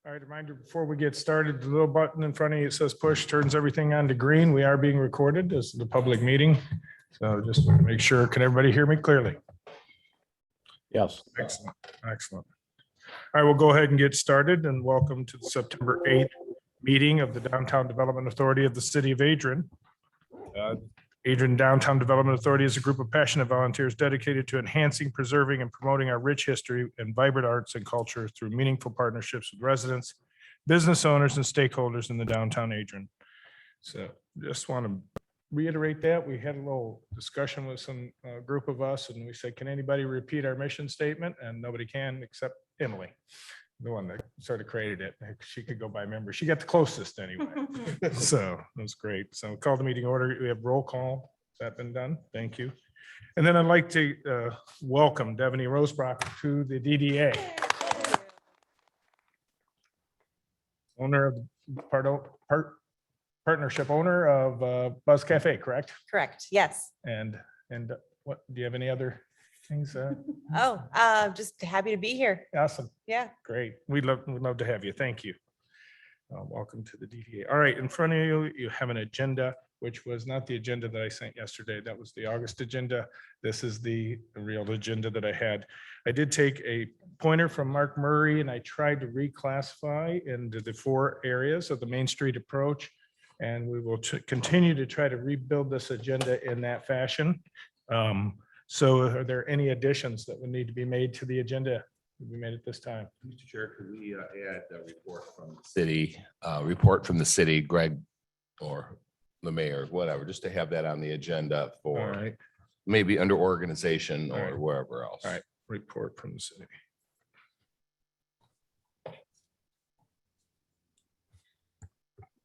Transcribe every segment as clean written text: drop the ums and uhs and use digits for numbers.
All right, reminder before we get started, the little button in front of you, it says push, turns everything on to green. We are being recorded. This is the public meeting. So just make sure, can everybody hear me clearly? Yes. Excellent, excellent. All right, we'll go ahead and get started and welcome to the September 8th meeting of the Downtown Development Authority of the City of Adrian. Adrian Downtown Development Authority is a group of passionate volunteers dedicated to enhancing, preserving, and promoting our rich history and vibrant arts and culture through meaningful partnerships with residents, business owners, and stakeholders in the downtown Adrian. So just want to reiterate that. We had a little discussion with some group of us, and we said, can anybody repeat our mission statement? And nobody can except Emily, the one that sort of created it. She could go by member. She got the closest anyway. So that was great. So call the meeting order. We have roll call. Has that been done? Thank you. And then I'd like to welcome Devaney Rosebrock to the DDA. Owner of partnership owner of Buzz Cafe, correct? Correct, yes. And what, do you have any other things? Just happy to be here. Awesome. Yeah. Great. We'd love to have you. Thank you. Welcome to the DDA. All right, in front of you, you have an agenda, which was not the agenda that I sent yesterday. That was the August agenda. This is the real agenda that I had. I did take a pointer from Mark Murray and I tried to reclassify into the 4 areas of the Main Street approach. And we will continue to try to rebuild this agenda in that fashion. So are there any additions that would need to be made to the agenda? We made it this time. Mr. Chair, could we add a report from the city, Greg or the mayor, whatever, just to have that on the agenda All for right, maybe under organization All right. or wherever else. all right, report from the city.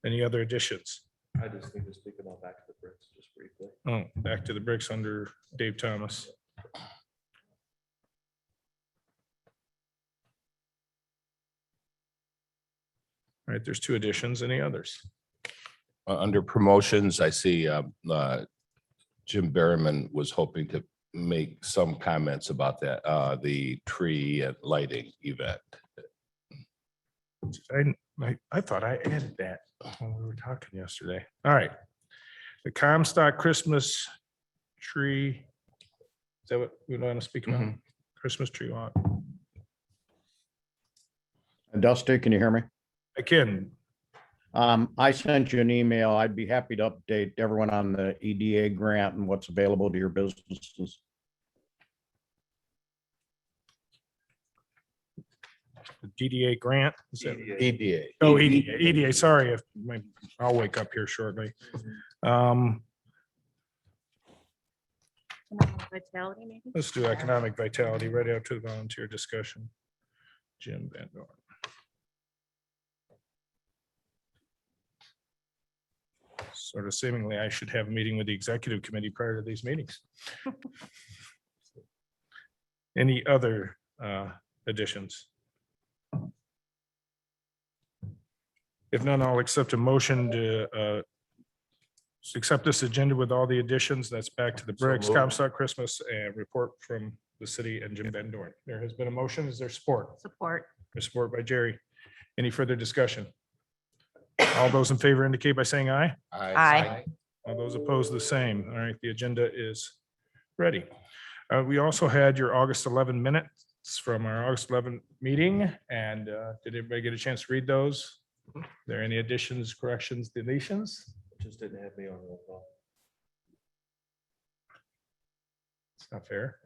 Any other additions? I just need to speak about back to the bricks just briefly. Oh, back to the bricks under Dave Thomas. All right, there's 2 additions. Any others? Under promotions, I see Jim Berryman was hoping to make some comments about that, the tree and lighting event. I thought I added that when we were talking yesterday. All right. The Comstock Christmas tree. Is that what we want to speak about? Mhm. Christmas tree walk. Dusty, can you hear me? I can. I sent you an email. I'd be happy to update everyone on the EDA grant and what's available to your businesses. The DDA grant. Is that- EDA. Oh, EDA, sorry. I'll wake up here shortly. Vitality, maybe? Let's do economic vitality right after the volunteer discussion. Jim Van Dorn. Sort of seemingly I should have a meeting with the executive committee prior to these meetings. Any other additions? If none, I'll accept a motion to accept this agenda with all the additions. That's back to the bricks, moved. Comstock Christmas, and report from the city and Jim Van Dorn. There has been a motion. Is there support? Support. There's support by Jerry. Any further discussion? All those in favor indicate by saying aye. Aye. All those opposed, the same. All right, the agenda is ready. We also had your August 11 minutes from our August 11 meeting. And did everybody get a chance to read those? Are there any additions, corrections, deletions? Just didn't have me on roll call. It's not fair.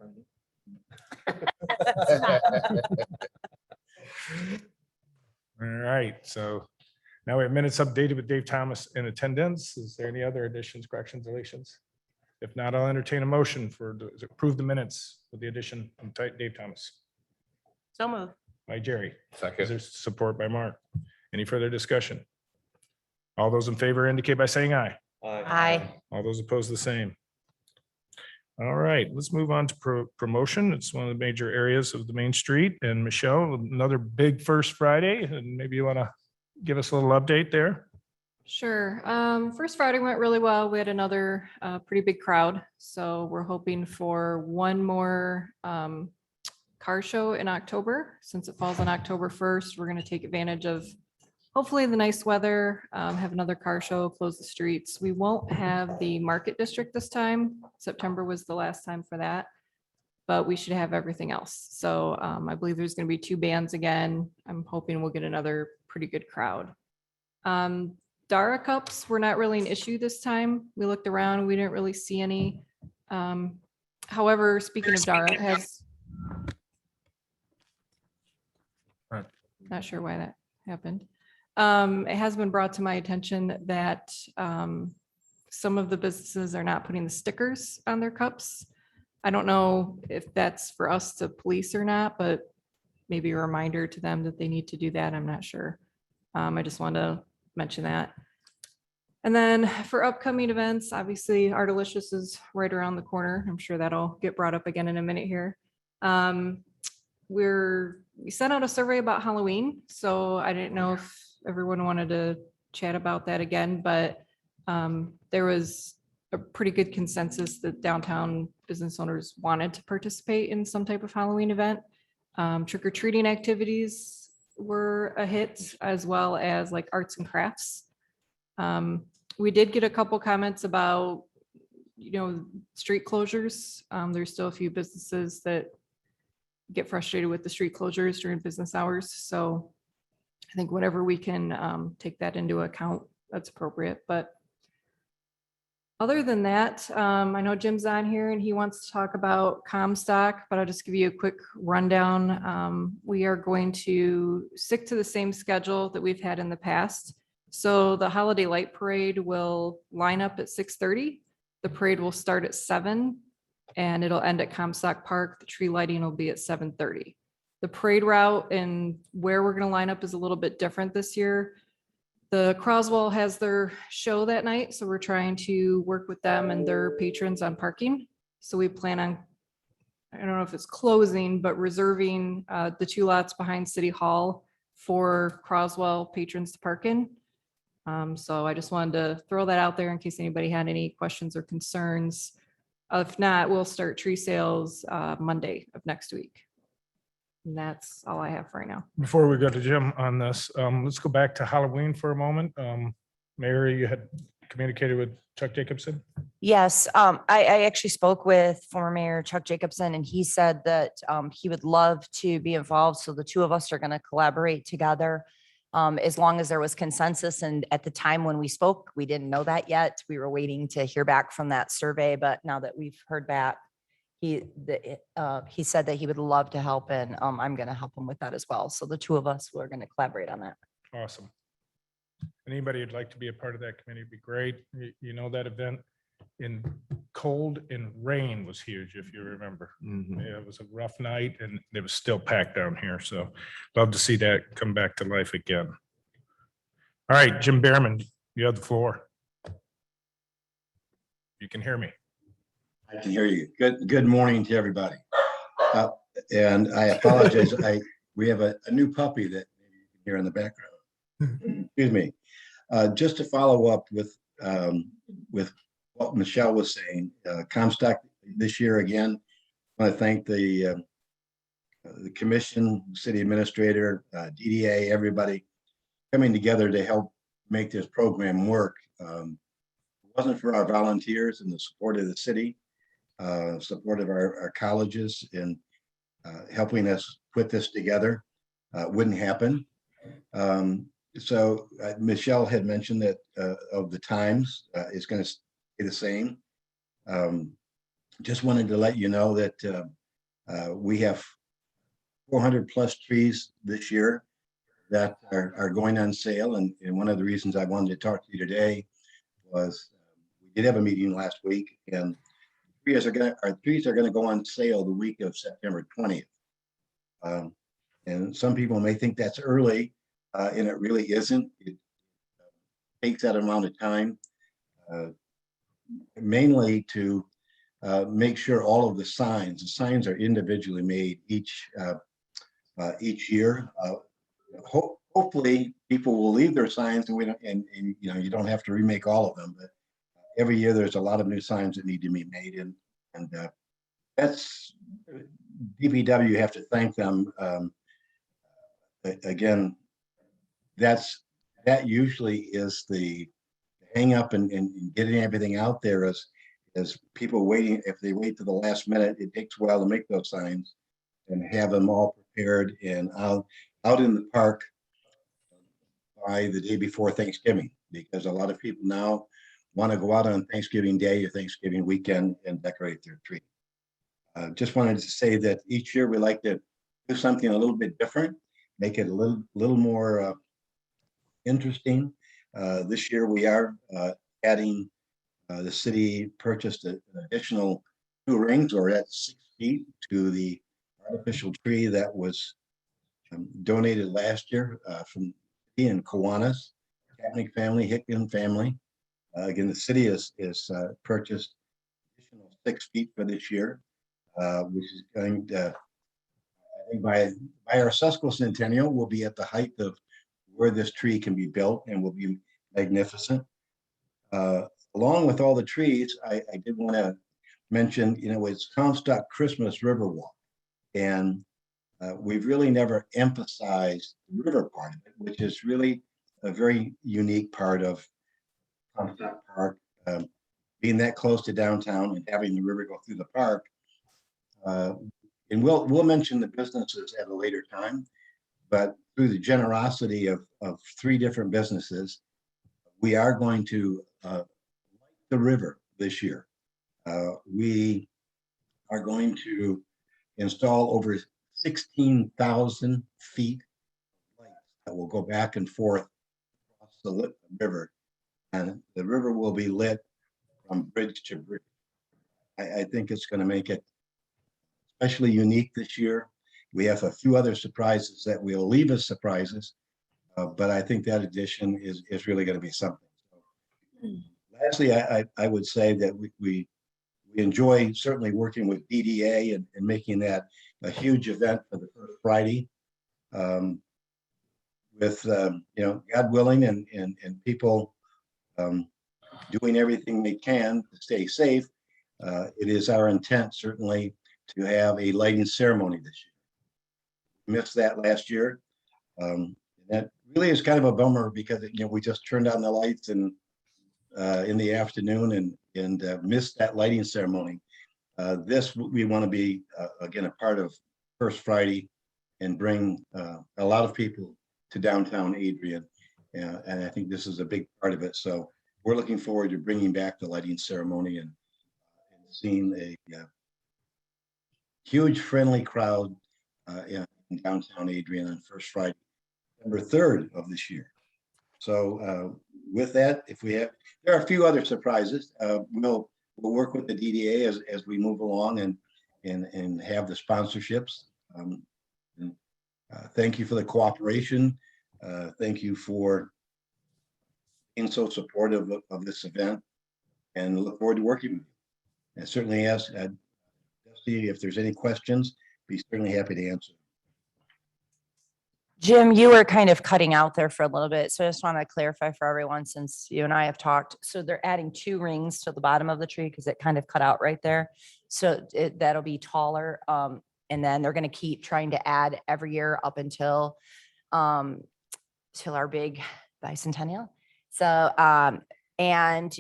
All right, so now we have minutes updated with Dave Thomas in attendance. Is there any other additions, corrections, deletions? If not, I'll entertain a motion to approve the minutes with the addition of Dave Thomas So move. by Jerry. Is Second. there support by Mark? Any further discussion? All those in favor indicate by saying aye. Aye. All those opposed, the same. All right, let's move on to promotion. It's one of the major areas of the Main Street. And Michelle, another big first Friday, and maybe you want to give us a little update there? Sure. First Friday went really well. We had another pretty big crowd. So we're hoping for one more car show in October. Since it falls on October 1st, we're going to take advantage of hopefully the nice weather, have another car show, close the streets. We won't have the Market District this time. September was the last time for that, but we should have everything else. So I believe there's going to be 2 bands again. I'm hoping we'll get another pretty good crowd. Dara cups were not really an issue this time. We looked around, we didn't really see any. However, speaking of Dara, it has. Right. Not sure why that happened. It has been brought to my attention that some of the businesses are not putting the stickers on their cups. I don't know if that's for us to police or not, but maybe a reminder to them that they need to do that. I'm not sure. I just wanted to mention that. And then for upcoming events, obviously Artalicious is right around the corner. I'm sure that'll get brought up again in a minute here. We sent out a survey about Halloween, so I didn't know if everyone wanted to chat about that again, but there was a pretty good consensus that downtown business owners wanted to participate in some type of Halloween event. Trick-or-treating activities were a hit, as well as like arts and crafts. We did get a couple comments about, street closures. There's still a few businesses that get frustrated with the street closures during business hours. So I think whatever we can take that into account, that's appropriate. But other than that, I know Jim's on here and he wants to talk about Comstock, but I'll just give you a quick rundown. We are going to stick to the same schedule that we've had in the past. So the Holiday Light Parade will line up at 6:30. The parade will start at 7 and it'll end at Comstock Park. The tree lighting will be at 7:30. The parade route and where we're going to line up is a little bit different this year. The Croswell has their show that night, so we're trying to work with them and their patrons on parking. So we plan on, I don't know if it's closing, but reserving the 2 lots behind City Hall for Croswell patrons to park in. So I just wanted to throw that out there in case anybody had any questions or concerns. If not, we'll start tree sales Monday of next week. And that's all I have for right now. Before we go to Jim on this, let's go back to Halloween for a moment. Mary, you had communicated with Chuck Jacobson? Yes, I actually spoke with former Mayor Chuck Jacobson, and he said that he would love to be involved. So the 2 of us are going to collaborate together as long as there was consensus. And at the time when we spoke, we didn't know that yet. We were waiting to hear back from that survey. But now that we've heard back, he said that he would love to help, and I'm going to help him with that as well. So the 2 of us, we're going to collaborate on that. Awesome. Anybody who'd like to be a part of that committee would be great. You know, that event in cold and rain was huge, if you remember. Yeah, it was a rough night and it was still packed down here. So love to see that come back to life again. All right, Jim Behrman, you have the floor. You can hear me. I can hear you. Good morning to everybody. And I apologize. We have a new puppy that maybe you can hear in the background. Excuse me. Just to follow up with what Michelle was saying, Comstock this year again. I want to thank the commission, city administrator, DDA, everybody coming together to help make this program work. If it wasn't for our volunteers and the support of the city, support of our colleges in helping us put this together, wouldn't happen. So Michelle had mentioned that of the times it's going to stay the same. Just wanted to let you know that we have 400 plus trees this year that are going on sale. And one of the reasons I wanted to talk to you today was we did have a meeting last week, and our trees are going to go on sale the week of September 20th. And some people may think that's early, and it really isn't. It takes that amount of time, mainly to make sure all of the signs are individually made each year. hopefully people will leave their signs and we don't, and you know, you don't have to remake all of them, but every year there's a lot of new signs that need to be made, and that's DPW, you have to thank them. Again, that usually is the hang up and getting everything out there as people waiting. If they wait to the last minute, it takes a while to make those signs and have them all prepared and out in the park by the day before Thanksgiving, because a lot of people now want to go out on Thanksgiving Day or Thanksgiving weekend and decorate their tree. Just wanted to say that each year we like to do something a little bit different, make it a little more interesting. This year we are adding, the city purchased an additional 2 rings, or at 6 feet, to the artificial tree that was donated last year from in Kiwanis, Kaepernick family, Hickman family. Again, the city is purchased additional 6 feet for this year, which is going to, I think by our sesquicentennial, will be at the height of where this tree can be built and will be magnificent. Along with all the trees, I did want to mention, you know, it's Comstock Christmas Riverwalk, and we've really never emphasized the river part of it, which is really a very unique part of Comstock Park, being that close to downtown and having the river go through the park. And we'll mention the businesses at a later time, but through the generosity of 3 different businesses, we are going to light the river this year. We are going to install over 16,000 feet of lights that will go back and forth across the river, and the river will be lit from bridge to bridge. I think it's going to make it especially unique this year. We have a few other surprises that will leave us surprises, but I think that addition is really going to be something. So, lastly, I would say that we enjoy certainly working with DDA and making that a huge event for the first Friday, with you know, God willing, and people doing everything they can to stay safe. It is our intent certainly to have a lighting ceremony this year. Missed that last year. That really is kind of a bummer because, you know, we just turned on the lights and in the afternoon and missed that lighting ceremony. This we want to be again a part of First Friday and bring a lot of people to downtown Adrian, and I think this is a big part of it. So we're looking forward to bringing back the lighting ceremony and seeing a huge friendly crowd in downtown Adrian on First Friday, September 3rd of this year. So with that, there are a few other surprises. We'll work with the DDA as we move along and have the sponsorships. Thank you for the cooperation. Thank you for being so supportive of this event, and look forward to working with you. And certainly ask Dusty if there's any questions, be certainly happy to answer. Jim, you were kind of cutting out there for a little bit. So I just want to clarify for everyone, since you and I have talked. So they're adding 2 rings to the bottom of the tree because it kind of cut out right there. So that'll be taller. And then they're going to keep trying to add every year up until till our big bicentennial. So and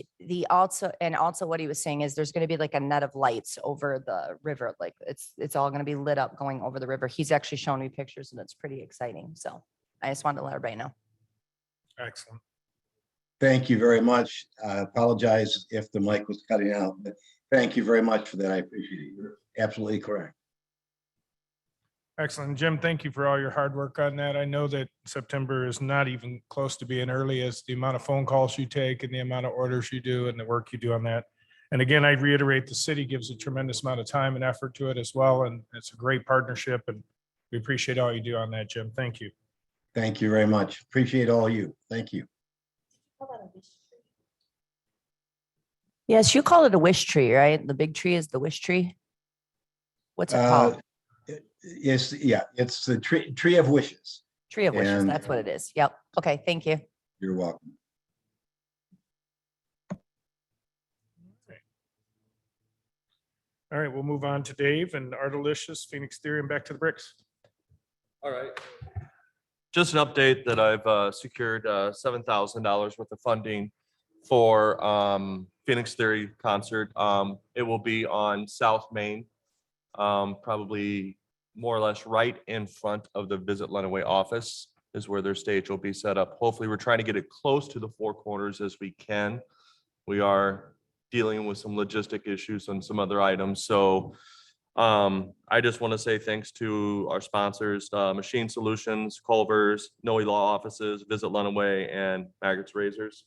also what he was saying is there's going to be like a net of lights over the river. Like it's all going to be lit up going over the river. He's actually shown me pictures and it's pretty exciting. So I just wanted to let everybody know. Excellent. Thank you very much. I apologize if the mic was cutting out, but thank you very much for that. I appreciate it. You're absolutely correct. Excellent. Jim, thank you for all your hard work on that. I know that September is not even close to being early, as the amount of phone calls you take and the amount of orders you do and the work you do on that. And again, I reiterate, the city gives a tremendous amount of time and effort to it as well. And it's a great partnership, and we appreciate all you do on that, Jim. Thank you. Thank you very much. Appreciate all you. Thank you. Yes, you call it a wish tree, right? The big tree is the wish tree. What's it called? It's the tree of wishes. Tree of Wishes, And- that's what it is. Yep. Okay, thank you. You're welcome. All right, we'll move on to Dave and Ardalicious, Phoenix Theory, and back to the bricks. All right. Just an update that I've secured $7,000 worth of funding for Phoenix Theory concert. It will be on South Main, probably more or less right in front of the Visit Lenawee office is where their stage will be set up. Hopefully, we're trying to get it close to the four corners as we can. We are dealing with some logistic issues and some other items. So I just want to say thanks to our sponsors, Machine Solutions, Culver's, Noe Law Offices, Visit Lenawee, and Maggots Razors.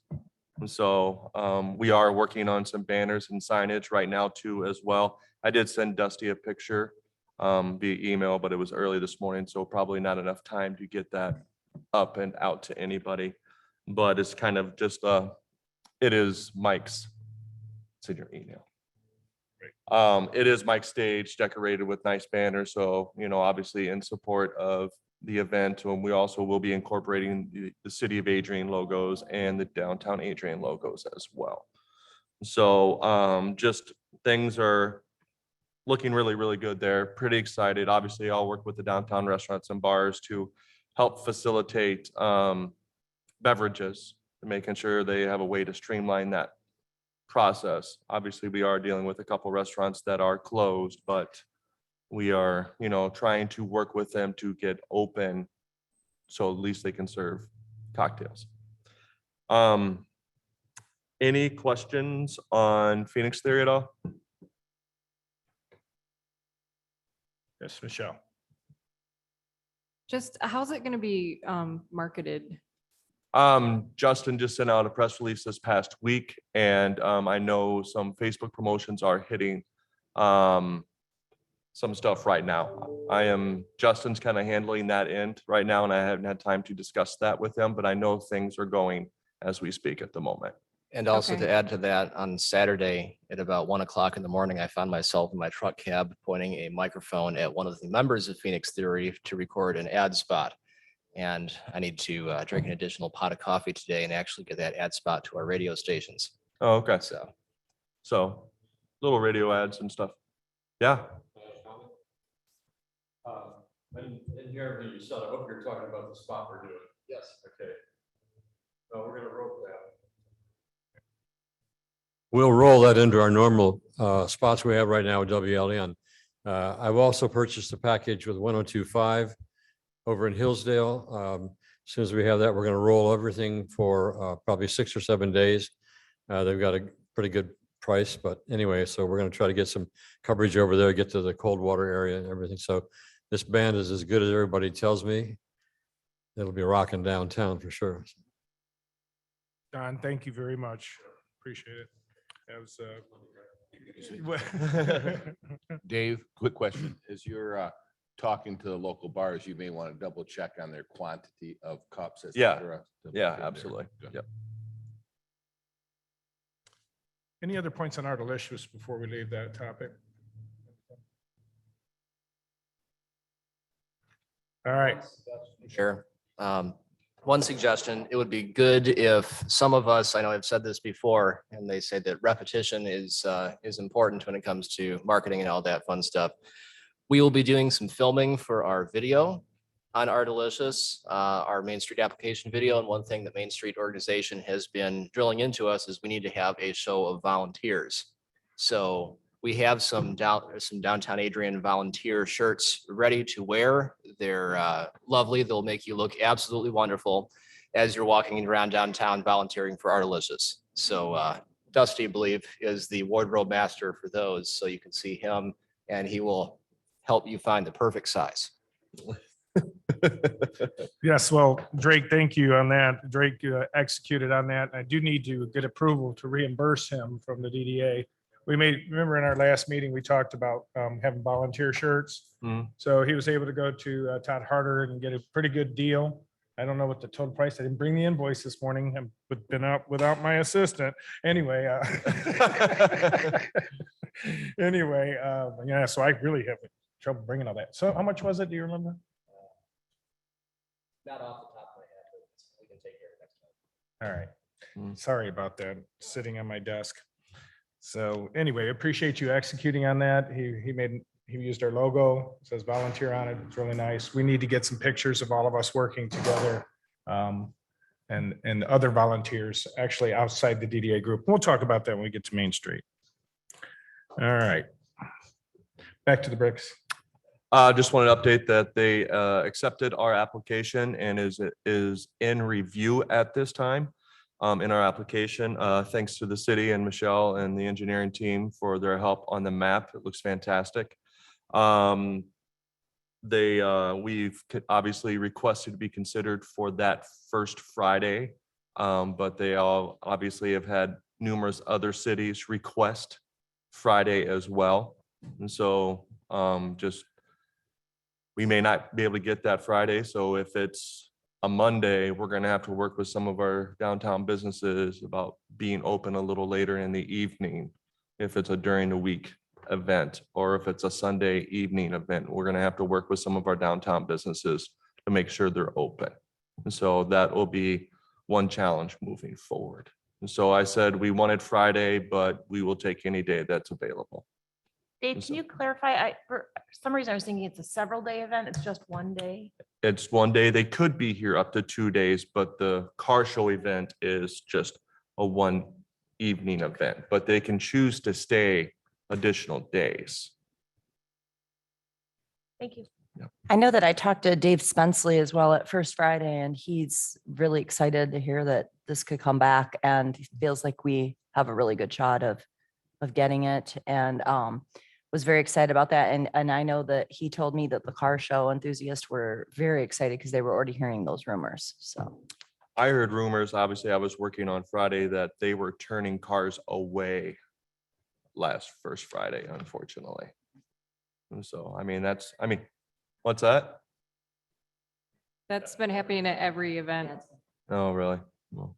And so we are working on some banners and signage right now too as well. I did send Dusty a picture via email, but it was early this morning, so probably not enough time to get that up and out to anybody. But it's kind of just it is Mike's. It's in your email. It is Mike's stage decorated with nice banners. So, you know, obviously in support of the event. And we also will be incorporating the City of Adrian logos and the Downtown Adrian logos as well. So just things are looking really, really good there. Pretty excited. Obviously, I'll work with the downtown restaurants and bars to help facilitate beverages, making sure they have a way to streamline that process. Obviously, we are dealing with a couple restaurants that are closed, but we are, you know, trying to work with them to get open so at least they can serve cocktails. Any questions on Phoenix Theory at all? Yes, Michelle. Just how's it going to be marketed? Justin just sent out a press release this past week, and I know some Facebook promotions are hitting some stuff right now. Justin's kind of handling that end right now, and I haven't had time to discuss that with him, but I know things are going as we speak at the moment. And also Okay. to add to that, on Saturday at about 1 o'clock in the morning, I found myself in my truck cab pointing a microphone at one of the members of Phoenix Theory to record an ad spot. And I need to drink an additional pot of coffee today and actually get that ad spot to our radio stations. Oh, okay. So Little radio ads and stuff. Yeah. And here you said, I hope you're talking about the spot we're doing. yes. Okay. No, we're gonna rope that. We'll roll that into our normal spots we have right now with WLN. I've also purchased a package with 102.5 over in Hillsdale. As soon as we have that, we're going to roll everything for probably 6 or 7 days. They've got a pretty good price, but anyway, so we're going to try to get some coverage over there, get to the cold water area and everything. So this band is as good as everybody tells me. It'll be rocking downtown for sure. Don, thank you very much. Appreciate it. That was, Dave, quick question. As you're talking to the local bars, you may want to double check on their quantity of cups. et Yeah. cetera, to Yeah, put in there. absolutely. Good. Yep. Any other points on Ardalicious before we leave that topic? All right. Sure. One suggestion, it would be good if some of us, I know I've said this before, and they say that repetition is important when it comes to marketing and all that fun stuff. We will be doing some filming for our video on Ardalicious, our Main Street application video. And one thing that Main Street organization has been drilling into us is we need to have a show of volunteers. So we have some downtown Adrian volunteer shirts ready to wear. They're lovely. They'll make you look absolutely wonderful as you're walking around downtown volunteering for Ardalicious. So Dusty, I believe, is the wardrobe master for those. So you can see him and he will help you find the perfect size. Yes, well, Drake, thank you on that. Drake executed on that. I do need to get approval to reimburse him from the DDA. Remember in our last meeting, we talked about having volunteer shirts. Mhm. So he was able to go to Todd Harder and get a pretty good deal. I don't know what the total price. I didn't bring the invoice this morning. I've been out without my assistant. Anyway. Anyway, yeah, so I really have trouble bringing all that. So how much was it? Do you remember? Not off the top of my head, but we can take care of it next time. All right. Mm. Sorry about that, sitting on my desk. So anyway, appreciate you executing on that. He used our logo, says volunteer on it. It's really nice. We need to get some pictures of all of us working together. And other volunteers actually outside the DDA group. We'll talk about that when we get to Main Street. All right. Back to the bricks. Just wanted to update that they accepted our application and is in review at this time in our application. Thanks to the city and Michelle and the engineering team for their help on the map. It looks fantastic. We've obviously requested to be considered for that first Friday, but they all obviously have had numerous other cities request Friday as well. And so we may not be able to get that Friday. So if it's a Monday, we're going to have to work with some of our downtown businesses about being open a little later in the evening. If it's a during the week event, or if it's a Sunday evening event, we're going to have to work with some of our downtown businesses to make sure they're open. And so that will be one challenge moving forward. And so I said we wanted Friday, but we will take any day that's available. Dave, can you clarify? For some reason, I was thinking it's a several day event. It's just one day. It's one day. They could be here up to 2 days, but the car show event is just a one evening event, but they can choose to stay additional days. Thank you. I know that I talked to Dave Spenceley as well at First Friday, and he's really excited to hear that this could come back, and he feels like we have a really good shot of getting it, and was very excited about that. And I know that he told me that the car show enthusiasts were very excited because they were already hearing those rumors. So I heard rumors, obviously I was working on Friday, that they were turning cars away last first Friday, unfortunately. And so, what's that? That's been happening at every event. Oh, really? Well.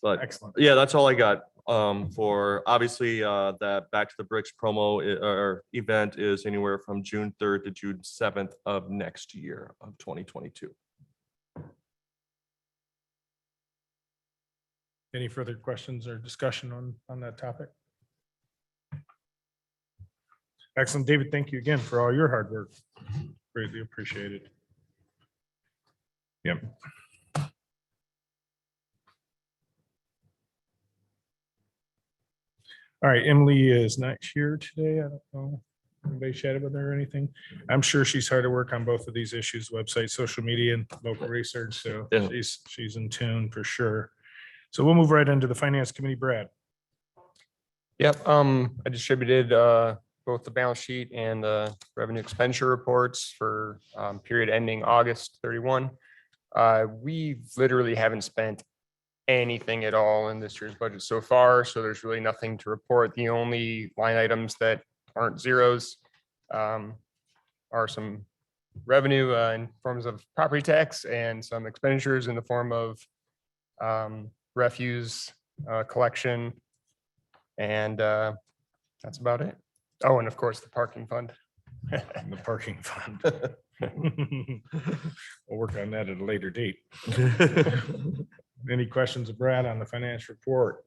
But Excellent. yeah, that's all I got. For obviously, that Back to the Bricks promo or event is anywhere from June 3rd to June 7th of next year of 2022. Any further questions or discussion on that topic? Excellent. David, thank you again for all your hard work. Greatly appreciated. Yep. All right, Emily is not here today. I don't know. Anybody chatted with her or anything? I'm sure she's hard to work on both of these issues, website, social media, and local research. So Yeah. she's in tune for sure. So we'll move right into the Finance Committee. Brad. Yep, I distributed both the balance sheet and the revenue expenditure reports for period ending August 31. We literally haven't spent anything at all in this year's budget so far, so there's really nothing to report. The only line items that aren't zeros are some revenue in forms of property tax and some expenditures in the form of refuse collection, and that's about it. Oh, and of course, the parking fund. The parking fund. We'll work on that at a later date. Any questions of Brad on the finance report?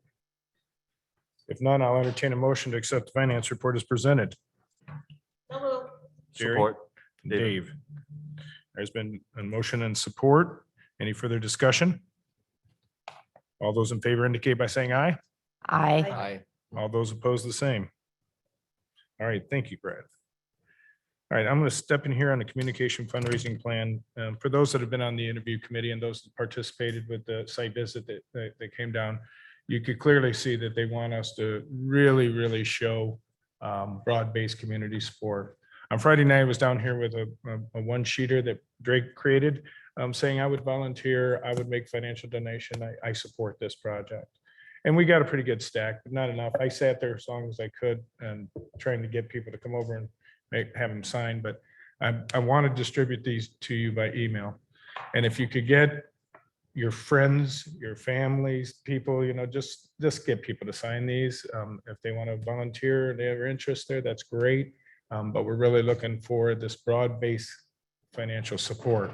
If none, I'll entertain a motion to accept the finance report as presented. Jerry? Support. Dave. There's been a motion and support. Any further discussion? All those in favor indicate by saying aye. Aye. All those opposed, the same. All right, thank you, Brad. All right, I'm going to step in here on the communication fundraising plan. For those that have been on the interview committee and those that participated with the site visit that came down, you could clearly see that they want us to really show broad-based community support. On Friday night, I was down here with a one-sheeter that Drake created, saying I would volunteer, I would make financial donation, I support this project. And we got a pretty good stack, but not enough. I sat there as long as I could and trying to get people to come over and have them sign, but I want to distribute these to you by email. And if you could get your friends, your families, people, just get people to sign these. If they want to volunteer, they have interest there, that's great. But we're really looking for this broad-based financial support.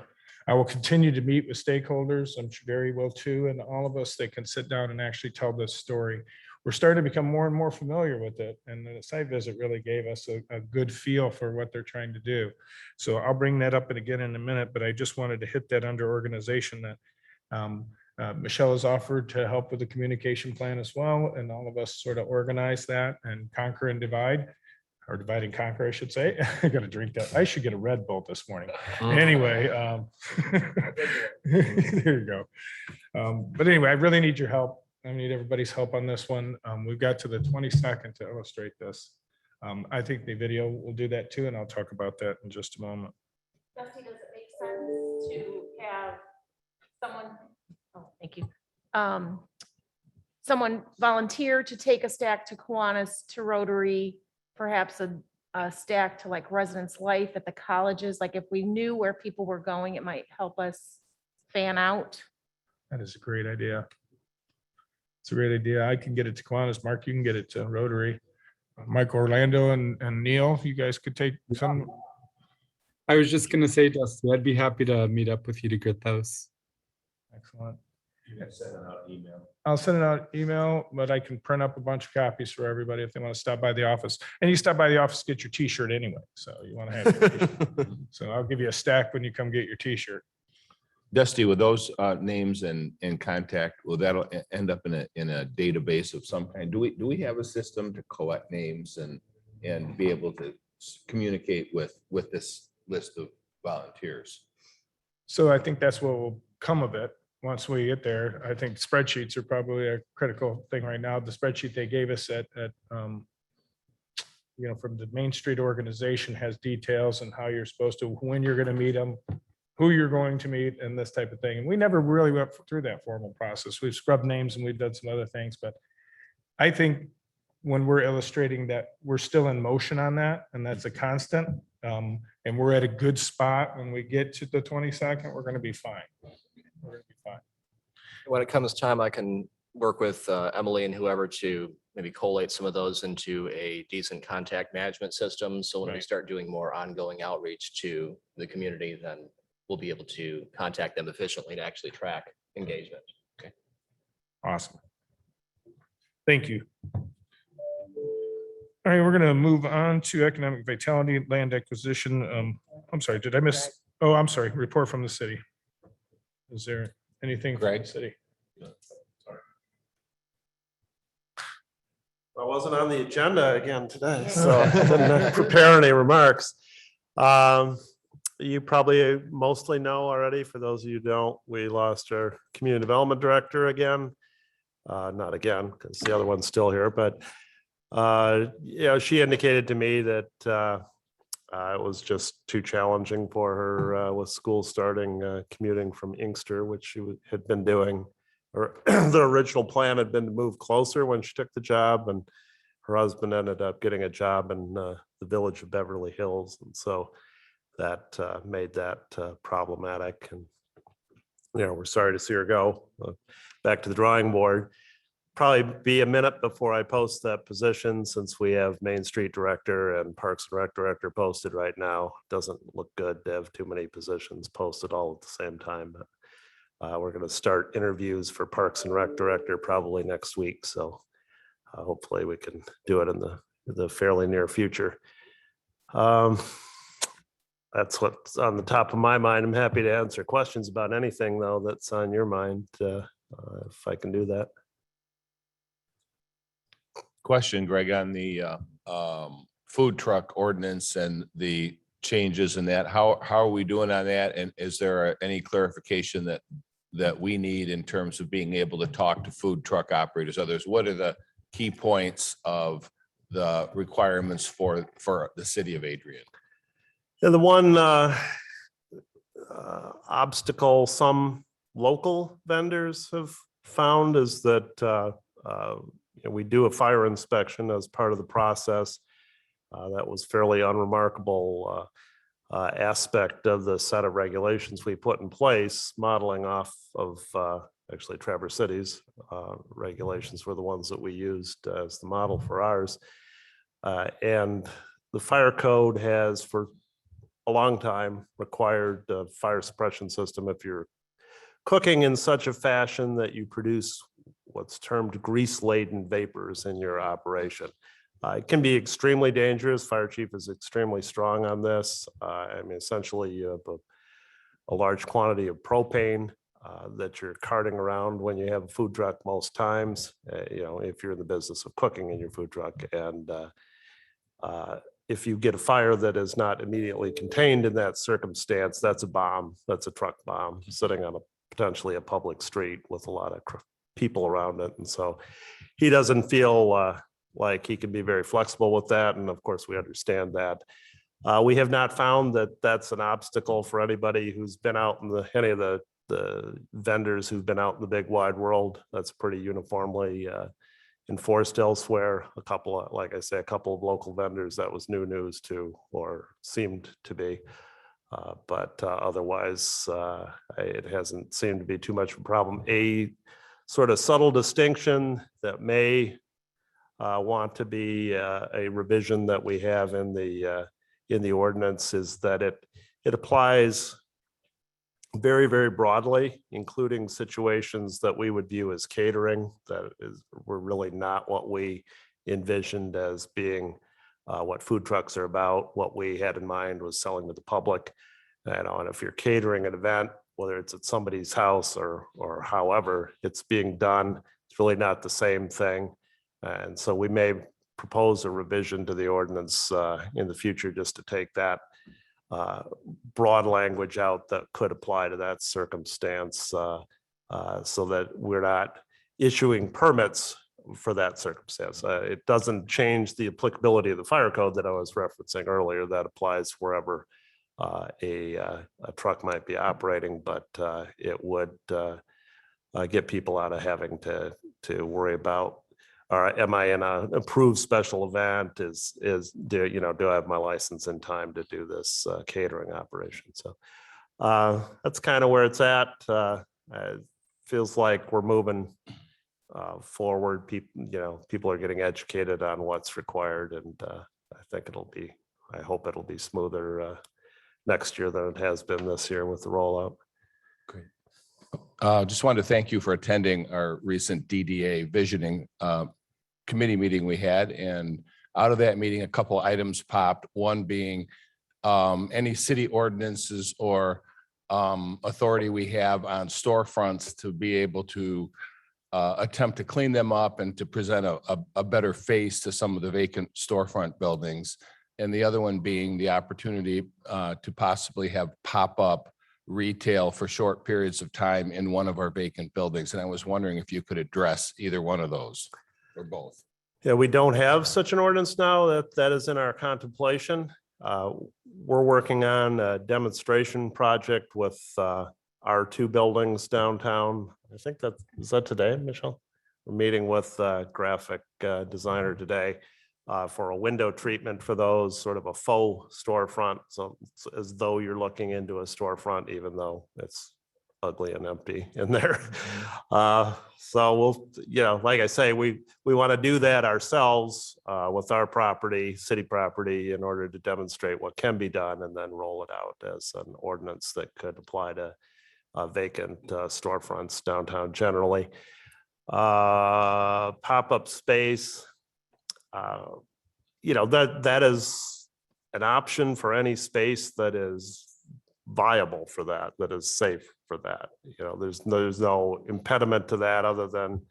I will continue to meet with stakeholders. I'm sure Gary will too, and all of us that can sit down and actually tell this story. We're starting to become more and more familiar with it, and the site visit really gave us a good feel for what they're trying to do. So I'll bring that up again in a minute, but I just wanted to hit that under organization that Michelle has offered to help with the communication plan as well, and all of us sort of organize that and conquer and divide, or divide and conquer, I should say. I gotta drink that. I should get a Red Bull this morning. Anyway, there you go. But anyway, I really need your help. I need everybody's help on this one. We've got to the 22nd to illustrate this. I think the video will do that too, and I'll talk about that in just a moment. Dusty, does it make sense to have someone, oh, thank you. Someone volunteer to take a stack to Kiwanis, to Rotary, perhaps a stack to like Residence Life at the colleges? Like if we knew where people were going, it might help us fan out. That is a great idea. It's a great idea. I can get it to Kiwanis. Mark, you can get it to Rotary. Mike, Orlando, and Neil, you guys could take some. I was just gonna say, Dusty, I'd be happy to meet up with you to get those. Excellent. You can send it out email. I'll send it out email, but I can print up a bunch of copies for everybody if they want to stop by the office. And you stop by the office, get your t-shirt anyway. So you want to have your t-shirt. So I'll give you a stack when you come get your t-shirt. Dusty, with those names and contact, will that'll end up in a database of some kind? Do we have a system to collect names and be able to communicate with this list of volunteers? So I think that's what will come of it once we get there. I think spreadsheets are probably a critical thing right now. The spreadsheet they gave us at from the Main Street organization has details and how you're supposed to, when you're going to meet them, who you're going to meet, and this type of thing. And we never really went through that formal process. We've scrubbed names and we've done some other things, but I think when we're illustrating that, we're still in motion on that, and that's a constant. And we're at a good spot. When we get to the 22nd, we're going to be fine. We're going to be fine. When it comes time, I can work with Emily and whoever to maybe collate some of those into a decent contact management system. So when we Right. start doing more ongoing outreach to the community, then we'll be able to contact them efficiently to actually track engagement. Okay. Awesome. Thank you. All right, we're going to move on to economic vitality, land acquisition. I'm sorry, did I miss? Oh, I'm sorry, report from the city. Is there anything from the Greg? city? I wasn't on the agenda again today, so I didn't prepare any remarks. You probably mostly know already. For those of you who don't, we lost our community development director again. Not again, because the other one's still here, but she indicated to me that it was just too challenging for her with school starting, commuting from Inkster, which she had been doing. Or the original plan had been to move closer when she took the job, and her husband ended up getting a job in the village of Beverly Hills, and so that made that problematic. And we're sorry to see her go. Back to the drawing board. Probably be a minute before I post that position, since we have Main Street Director and Parks and Rec Director posted right now. Doesn't look good to have too many positions posted all at the same time. But we're going to start interviews for Parks and Rec Director probably next week. So hopefully we can do it in the fairly near future. That's what's on the top of my mind. I'm happy to answer questions about anything, though, that's on your mind, if I can do that. Question, Greg, on the food truck ordinance and the changes in that. How are we doing on that? And is there any clarification that we need in terms of being able to talk to food truck operators, others? What are the key points of the requirements for the city of Adrian? Yeah, the one obstacle some local vendors have found is that we do a fire inspection as part of the process. That was fairly unremarkable aspect of the set of regulations we put in place, modeling off of actually Traverse City's regulations were the ones that we used as the model for ours. And the fire code has, for a long time, required fire suppression system if you're cooking in such a fashion that you produce what's termed grease-laden vapors in your operation. It can be extremely dangerous. Fire chief is extremely strong on this. I mean, essentially, you have a large quantity of propane that you're carting around when you have a food truck most times, you know, if you're in the business of cooking in your food truck. And if you get a fire that is not immediately contained in that circumstance, that's a bomb. That's a truck bomb sitting on potentially a public street with a lot of people around it. And so he doesn't feel like he can be very flexible with that. And of course, we understand that. We have not found that that's an obstacle for anybody who's been out in any of the vendors who've been out in the big wide world. That's pretty uniformly enforced elsewhere. A couple of, like I say, a couple of local vendors, that was new news to, or seemed to be. But otherwise, it hasn't seemed to be too much of a problem. A sort of subtle distinction that may want to be a revision that we have in the ordinance is that it applies very, very broadly, including situations that we would view as catering that were really not what we envisioned as being what food trucks are about. What we had in mind was selling to the public. And if you're catering an event, whether it's at somebody's house or however it's being done, it's really not the same thing. And so we may propose a revision to the ordinance in the future just to take that broad language out that could apply to that circumstance so that we're not issuing permits for that circumstance. It doesn't change the applicability of the fire code that I was referencing earlier. That applies wherever a truck might be operating, but it would get people out of having to worry about, am I in an approved special event? Do I have my license in time to do this catering operation? So that's kind of where it's at. It feels like we're moving forward. People are getting educated on what's required, and I hope it'll be smoother next year than it has been this year with the rollout. Great. Just wanted to thank you for attending our recent DDA visioning committee meeting we had. And out of that meeting, a couple items popped, one being any city ordinances or authority we have on storefronts to be able to attempt to clean them up and to present a better face to some of the vacant storefront buildings. And the other one being the opportunity to possibly have pop-up retail for short periods of time in one of our vacant buildings. And I was wondering if you could address either one of those or both. Yeah, we don't have such an ordinance now. That is in our contemplation. We're working on a demonstration project with our two buildings downtown. I think is that today, Michelle? We're meeting with a graphic designer today for a window treatment for those, sort of a faux storefront. So it's as though you're looking into a storefront, even though it's ugly and empty in there. So we'll, like I say, we want to do that ourselves with our property, city property, in order to demonstrate what can be done and then roll it out as an ordinance that could apply to vacant storefronts downtown generally. Pop-up space, that is an option for any space that is viable for that is safe for that. There's no impediment to that other than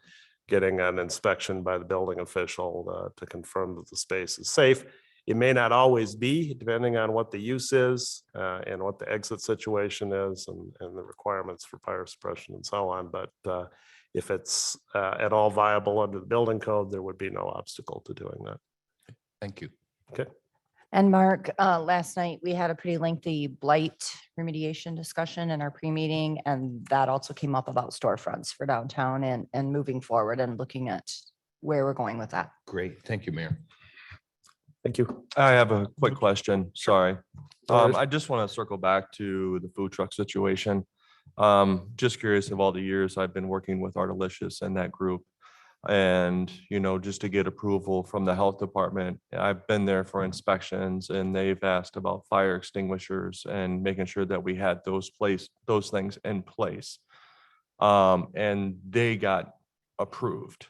getting an inspection by the building official to confirm that the space is safe. It may not always be, depending on what the use is and what the exit situation is and the requirements for fire suppression and so on. But if it's at all viable under the building code, there would be no obstacle to doing that. Thank you. Okay. And Mark, last night we had a pretty lengthy blight remediation discussion in our pre-meeting, and that also came up about storefronts for downtown and moving forward and looking at where we're going with that. Great. Thank you, Mayor. Thank you. I have a quick question. Sorry. No worries. I just want to circle back to the food truck situation. Just curious, of all the years I've been working with Artilicious and that group, And, just to get approval from the health department. I've been there for inspections and they've asked about fire extinguishers and making sure that we had those things in place. And they got approved.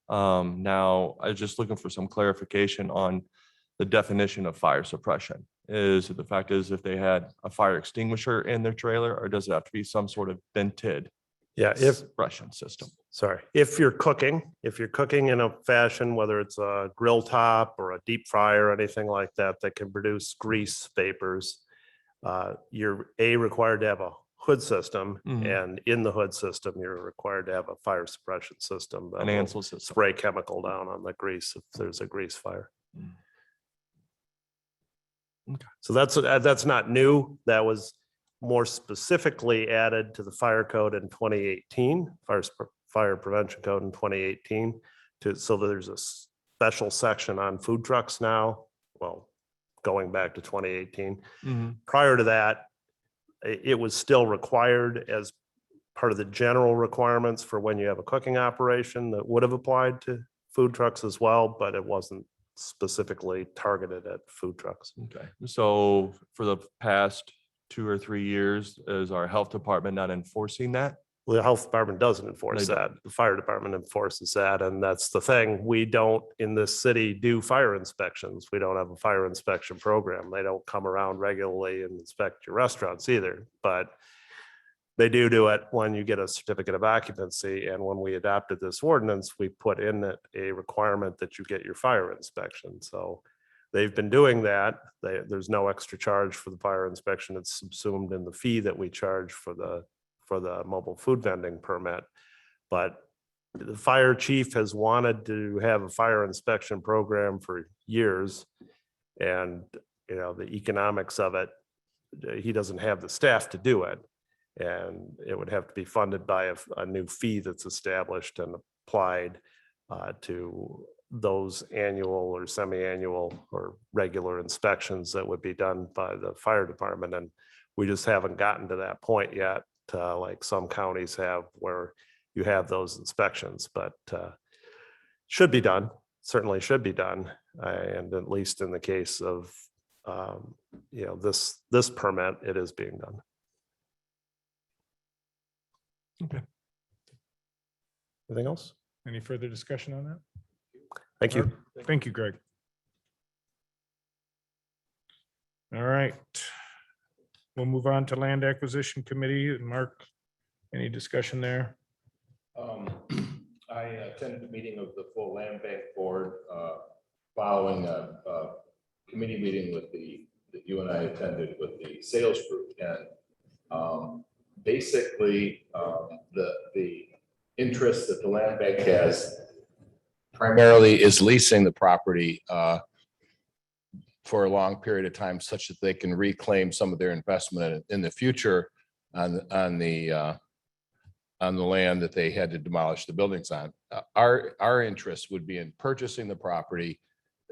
Now, I was just looking for some clarification on the definition of fire suppression. Is it the fact is if they had a fire extinguisher in their trailer, or does it have to be some sort of vented Yeah, if, suppression system? sorry, if you're cooking in a fashion, whether it's a grill top or a deep fryer or anything like that, that can produce grease vapors, you're required to have a hood system, and in the hood system, you're required to have a fire suppression system. that An will Ansel system. Spray chemical down on the grease if there's a grease fire. Okay. So that's not new. That was more specifically added to the fire code in 2018, fire prevention code in 2018. So there's a special section on food trucks now. Well, going back to 2018. Prior to that, it was still required as part of the general requirements for when you have a cooking operation that would have applied to food trucks as well, but it wasn't specifically targeted at food trucks. Okay, so for the past 2 or 3 years, is our health department not enforcing that? Well, the health department doesn't enforce They that. The fire department enforces that. And that's the thing. We don't in this city do fire inspections. We don't have a fire inspection program. They don't come around regularly and inspect your restaurants either. But they do it when you get a certificate of occupancy. And when we adopted this ordinance, we put in it a requirement that you get your fire inspection. So they've been doing that. There's no extra charge for the fire inspection. It's subsumed in the fee that we charge for the mobile food vending permit. But the fire chief has wanted to have a fire inspection program for years. And, the economics of it, he doesn't have the staff to do it. And it would have to be funded by a new fee that's established and applied to those annual or semi-annual or regular inspections that would be done by the fire department. And we just haven't gotten to that point yet, like some counties have, where you have those inspections, but should be done, certainly should be done. And at least in the case of, this permit, it is being done. Okay. Anything else? Any further discussion on that? Thank you. Thank you, Greg. All right. We'll move on to Land Acquisition Committee. Mark, any discussion there? I attended the meeting of the full land bank board following a committee meeting that you and I attended with the sales group. And basically, the interest that the land bank has primarily is leasing the property for a long period of time, such that they can reclaim some of their investment in the future on the land that they had to demolish the buildings on. Our interest would be in purchasing the property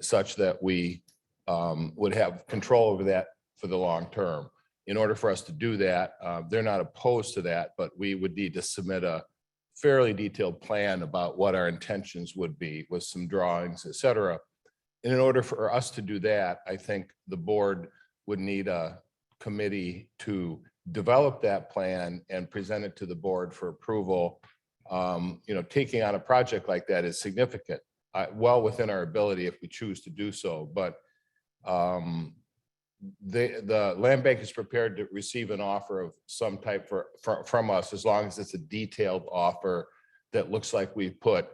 such that we would have control over that for the long term. In order for us to do that, they're not opposed to that, but we would need to submit a fairly detailed plan about what our intentions would be with some drawings, et cetera. And in order for us to do that, I think the board would need a committee to develop that plan and present it to the board for approval. Taking on a project like that is significant, well within our ability if we choose to do so. But the land bank is prepared to receive an offer of some type from us, as long as it's a detailed offer that looks like we put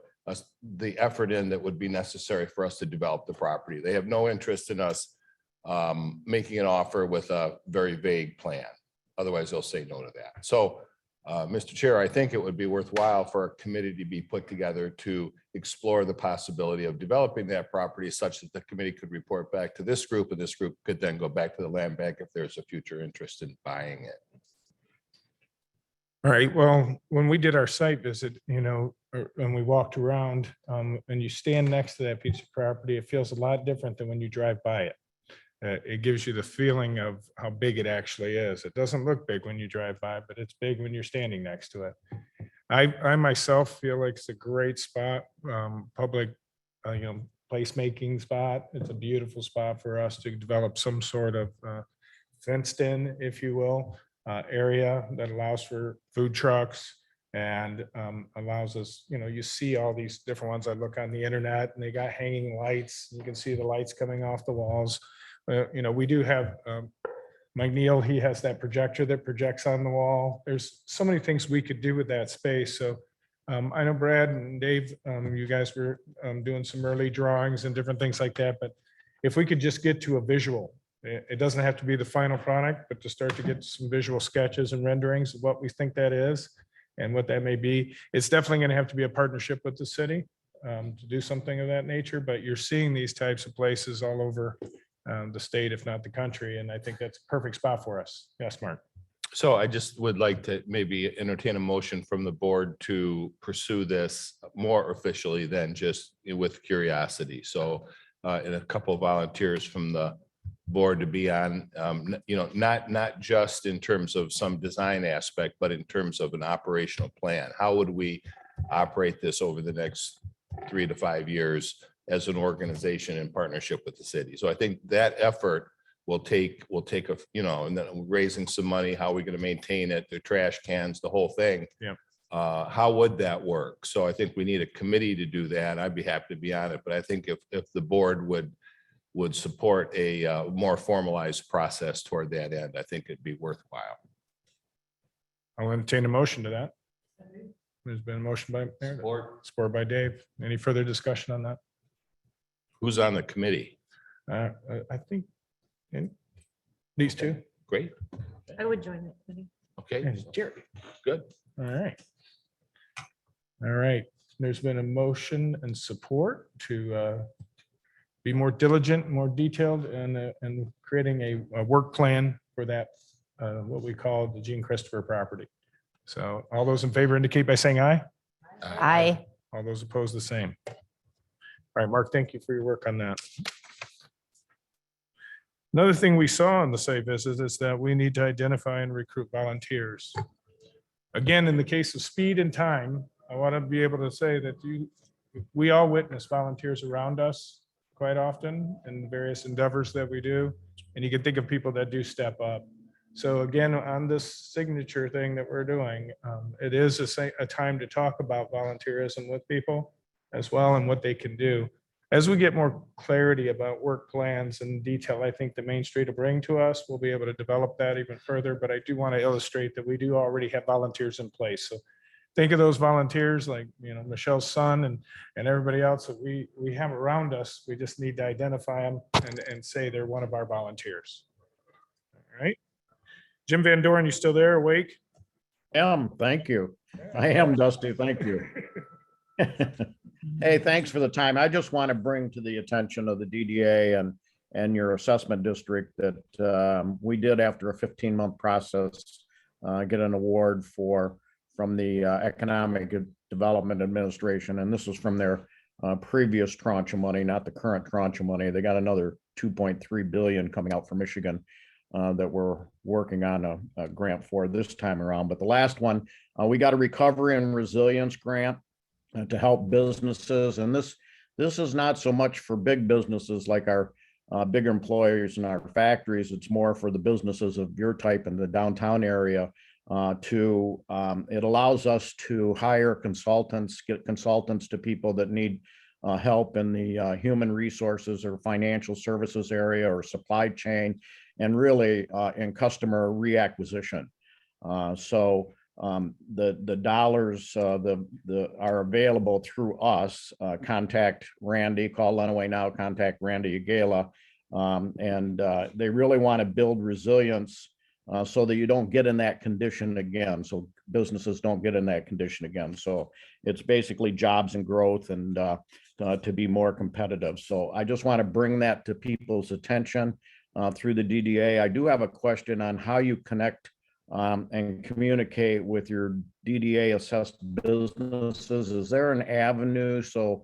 the effort in that would be necessary for us to develop the property. They have no interest in us making an offer with a very vague plan. Otherwise, they'll say no to that. So, Mr. Chair, I think it would be worthwhile for a committee to be put together to explore the possibility of developing that property such that the committee could report back to this group, and this group could then go back to the land bank if there's a future interest in buying it. All right, well, when we did our site visit, and we walked around, and you stand next to that piece of property, it feels a lot different than when you drive by it. It gives you the feeling of how big it actually is. It doesn't look big when you drive by, but it's big when you're standing next to it. I myself feel like it's a great spot, public, placemaking spot. It's a beautiful spot for us to develop some sort of fenced in, if you will, area that allows for food trucks and allows us, you see all these different ones. I look on the internet and they got hanging lights. You can see the lights coming off the walls. We do have Mike Neal, he has that projector that projects on the wall. There's so many things we could do with that space. So I know Brad and Dave, you guys were doing some early drawings and different things like that, but if we could just get to a visual, it doesn't have to be the final product, but to start to get some visual sketches and renderings of what we think that is and what that may be. It's definitely going to have to be a partnership with the city to do something of that nature, but you're seeing these types of places all over the state, if not the country. And I think that's a perfect spot for us. Yes, Mark. So I just would like to maybe entertain a motion from the board to pursue this more officially than just with curiosity. So and a couple of volunteers from the board to be on, not just in terms of some design aspect, but in terms of an operational plan. How would we operate this over the next 3 to 5 years as an organization in partnership with the city? So I think that effort will take a, and then raising some money, how are we going to maintain it, the trash cans, the whole thing. Yeah. How would that work? So I think we need a committee to do that. I'd be happy to be on it, but I think if the board would support a more formalized process toward that end, I think it'd be worthwhile. I'll entertain a motion to that. There's been a motion by Meredith, support by Dave. Any further discussion on that? Who's on the committee? I think these two. Great. I would join that committee. Okay. And Jerry. Good. All right. All right. There's been a motion and support to be more diligent, more detailed, and creating a work plan for that, what we call the Gene Christopher property. So all those in favor indicate by saying aye. Aye. All those opposed, the same. All right, Mark, thank you for your work on that. Another thing we saw on the site visit is that we need to identify and recruit volunteers. Again, in the case of speed and time, I want to be able to say that we all witness volunteers around us quite often in various endeavors that we do. And you can think of people that do step up. So again, on this signature thing that we're doing, it is a time to talk about volunteerism with people as well and what they can do. As we get more clarity about work plans and detail, I think the Main Street will bring to us, we'll be able to develop that even further. But I do want to illustrate that we do already have volunteers in place. So think of those volunteers like, Michelle's son and everybody else that we have around us. We just need to identify them and say they're one of our volunteers. All right. Jim Van Doren, you still there, awake? Thank you. I am, Dusty. Thank you. Hey, thanks for the time. I just want to bring to the attention of the DDA and your assessment district that we did, after a 15-month process, get an award from the Economic Development Administration. And this was from their previous tranche of money, not the current tranche of money. They got another 2.3 billion coming out for Michigan that we're working on a grant for this time around. But the last one, we got a recovery and resilience grant to help businesses. And this is not so much for big businesses like our bigger employers and our factories. It's more for the businesses of your type in the downtown area. It allows us to hire consultants, get consultants to people that need help in the human resources or financial services area or supply chain, and really in customer reacquisition. The dollars are available through us. Contact Randy, call Lenaway now, contact Randy Agala. And they really want to build resilience so that you don't get in that condition again. So businesses don't get in that condition again. So it's basically jobs and growth and to be more competitive. So I just want to bring that to people's attention through the DDA. I do have a question on how you connect and communicate with your DDA assessed businesses. Is there an avenue so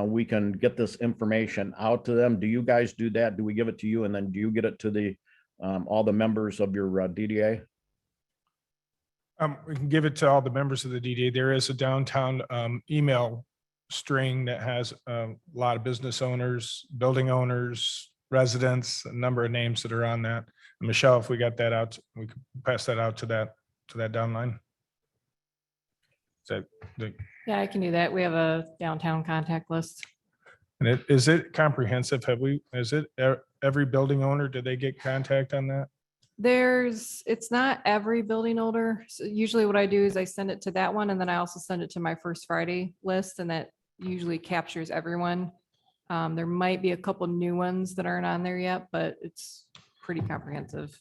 we can get this information out to them? Do you guys do that? Do we give it to you and then do you get it to the all the members of your DDA? We can give it to all the members of the DDA. There is a downtown email string that has a lot of business owners, building owners, residents, a number of names that are on that. And Michelle, if we got that out, we could pass that out to that downline. So, Yeah, I can do that. We have a downtown contact list. and is it comprehensive? Is it every building owner? Did they get contact on that? It's not every building owner. So usually what I do is I send it to that one and then I also send it to my First Friday list, and that usually captures everyone. There might be a couple new ones that aren't on there yet, but it's pretty comprehensive.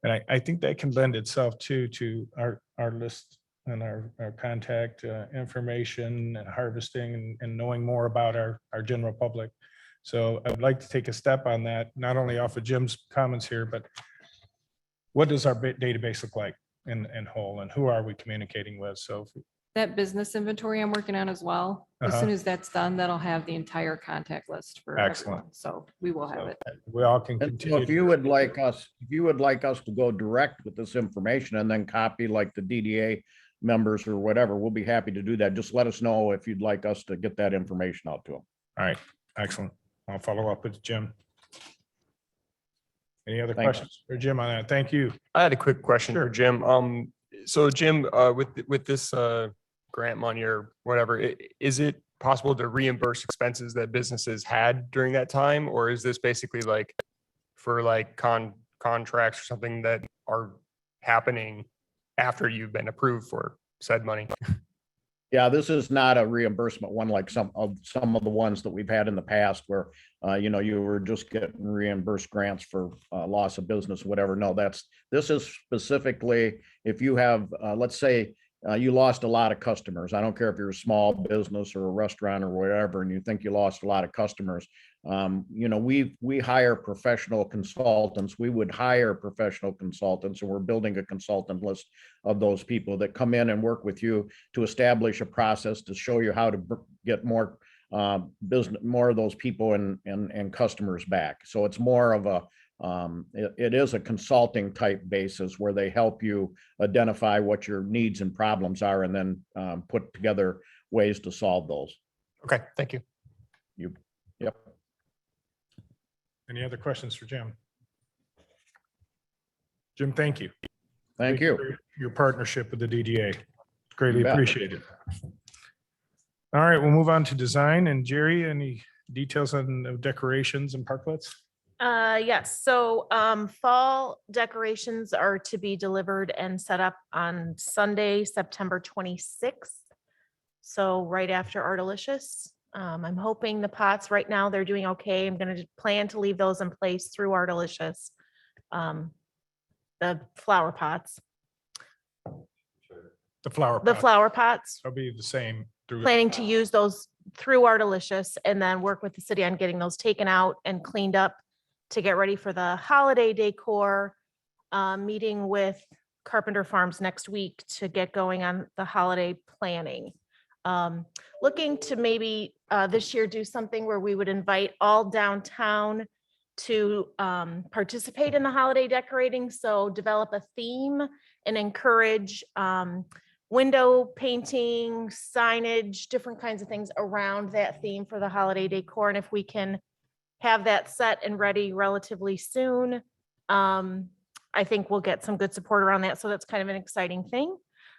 And I think that can lend itself to our list and our contact information and harvesting and knowing more about our general public. So I'd like to take a step on that, not only off of Jim's comments here, but what does our database look like in whole, and who are we communicating with? So That business inventory I'm working on as well. As soon as that's done, that'll have the entire contact list for Excellent. everyone. So we will have it. we all can And so continue. if you would like us, to go direct with this information and then copy like the DDA members or whatever, we'll be happy to do that. Just let us know if you'd like us to get that information out to them. All right, excellent. I'll follow up with Jim. Any other Thanks. questions for Jim on that? Thank you. I had a quick question for Jim. So Jim, with this grant money or whatever, is it possible to reimburse expenses that businesses had during that time? Or is this basically like for like contracts or something that are happening after you've been approved for said money? Yeah, this is not a reimbursement one like some of the ones that we've had in the past where, you were just getting reimbursed grants for loss of business, whatever. No, this is specifically if you have, let's say, you lost a lot of customers. I don't care if you're a small business or a restaurant or whatever, and you think you lost a lot of customers. We hire professional consultants. We would hire professional consultants, and we're building a consultant list of those people that come in and work with you to establish a process to show you how to get more business, more of those people and customers back. So it's more of a it is a consulting type basis where they help you identify what your needs and problems are and then put together ways to solve those. Okay, thank you. Yep. Any other questions for Jim? Jim, thank you. Thank you. For your partnership with the DDA. Greatly You bet. appreciated. All right, we'll move on to design. And Jerry, any details on the decorations and parklets? Yes, so fall decorations are to be delivered and set up on Sunday, September 26th. So right after Artelicious. I'm hoping the pots right now, they're doing okay. I'm gonna plan to leave those in place through Artelicious. The flower pots, The flower the pot. flower pots, They'll be the same through. planning to use those through Artelicious and then work with the city on getting those taken out and cleaned up to get ready for the holiday decor. Meeting with Carpenter Farms next week to get going on the holiday planning. Looking to maybe this year do something where we would invite all downtown to participate in the holiday decorating. So develop a theme and encourage window painting, signage, different kinds of things around that theme for the holiday decor. And if we can have that set and ready relatively soon, I think we'll get some good support around that. So that's kind of an exciting thing.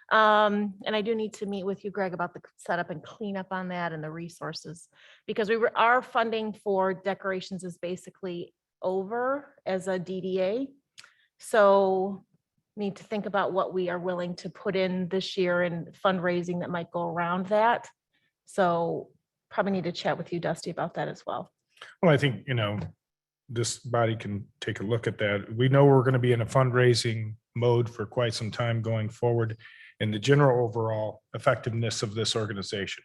And I do need to meet with you, Greg, about the setup and cleanup on that and the resources, because our funding for decorations is basically over as a DDA. So need to think about what we are willing to put in this year and fundraising that might go around that. So probably need to chat with you, Dusty, about that as well. Well, I think, this body can take a look at that. We know we're going to be in a fundraising mode for quite some time going forward in the general overall effectiveness of this organization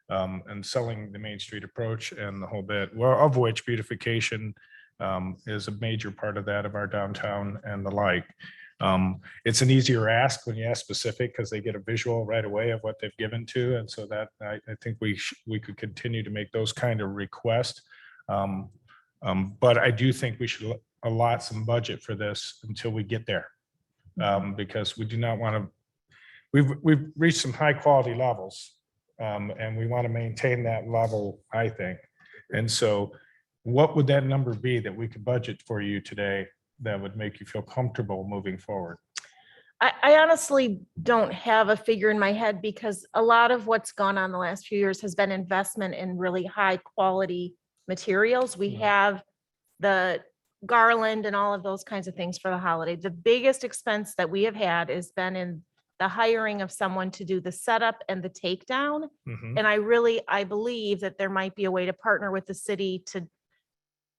and selling the Main Street approach and the whole bit, well, of which beautification is a major part of that of our downtown and the like. It's an easier ask when you ask specific because they get a visual right away of what they've given to. And so that I think we could continue to make those kind of requests. But I do think we should allot some budget for this until we get there. Because we do not want to we've reached some high quality levels. And we want to maintain that level, I think. And so what would that number be that we could budget for you today that would make you feel comfortable moving forward? I honestly don't have a figure in my head because a lot of what's gone on the last few years has been investment in really high quality materials. We have the garland and all of those kinds of things for the holiday. The biggest expense that we have had has been in the hiring of someone to do the setup and the takedown. Mhm. And I believe that there might be a way to partner with the city to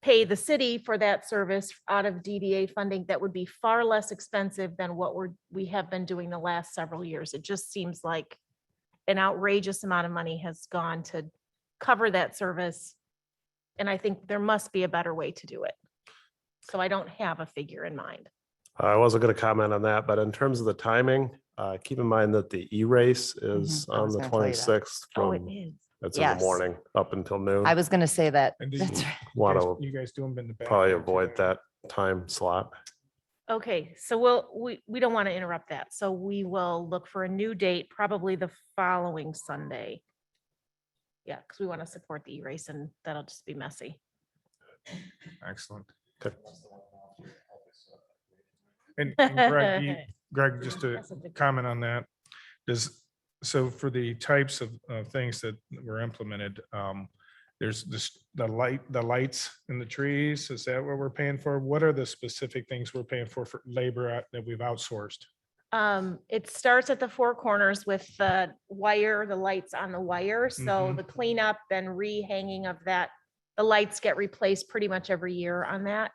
pay the city for that service out of DDA funding that would be far less expensive than what we have been doing the last several years. It just seems like an outrageous amount of money has gone to cover that service. And I think there must be a better way to do it. So I don't have a figure in mind. I wasn't going to comment on that, but in terms of the timing, keep in mind that the E-race is I on was the gonna tell you that. 26th Oh, it from, is. it's in the Yes. morning up until noon. I was gonna say that. And That's you right. Want guys- to you guys do them in the back. probably avoid that time slot. Okay, so we don't want to interrupt that. So we will look for a new date, probably the following Sunday. Yeah, because we want to support the E-race and that'll just be messy. Excellent. Okay. And Greg, Greg, just to That's a good- comment on that, so for the types of things that were implemented, there's the lights in the trees, is that what we're paying for? What are the specific things we're paying for labor that we've outsourced? It starts at the four corners with the wire, the lights on the wire. So Mhm. the cleanup and rehanging of that, the lights get replaced pretty much every year on that.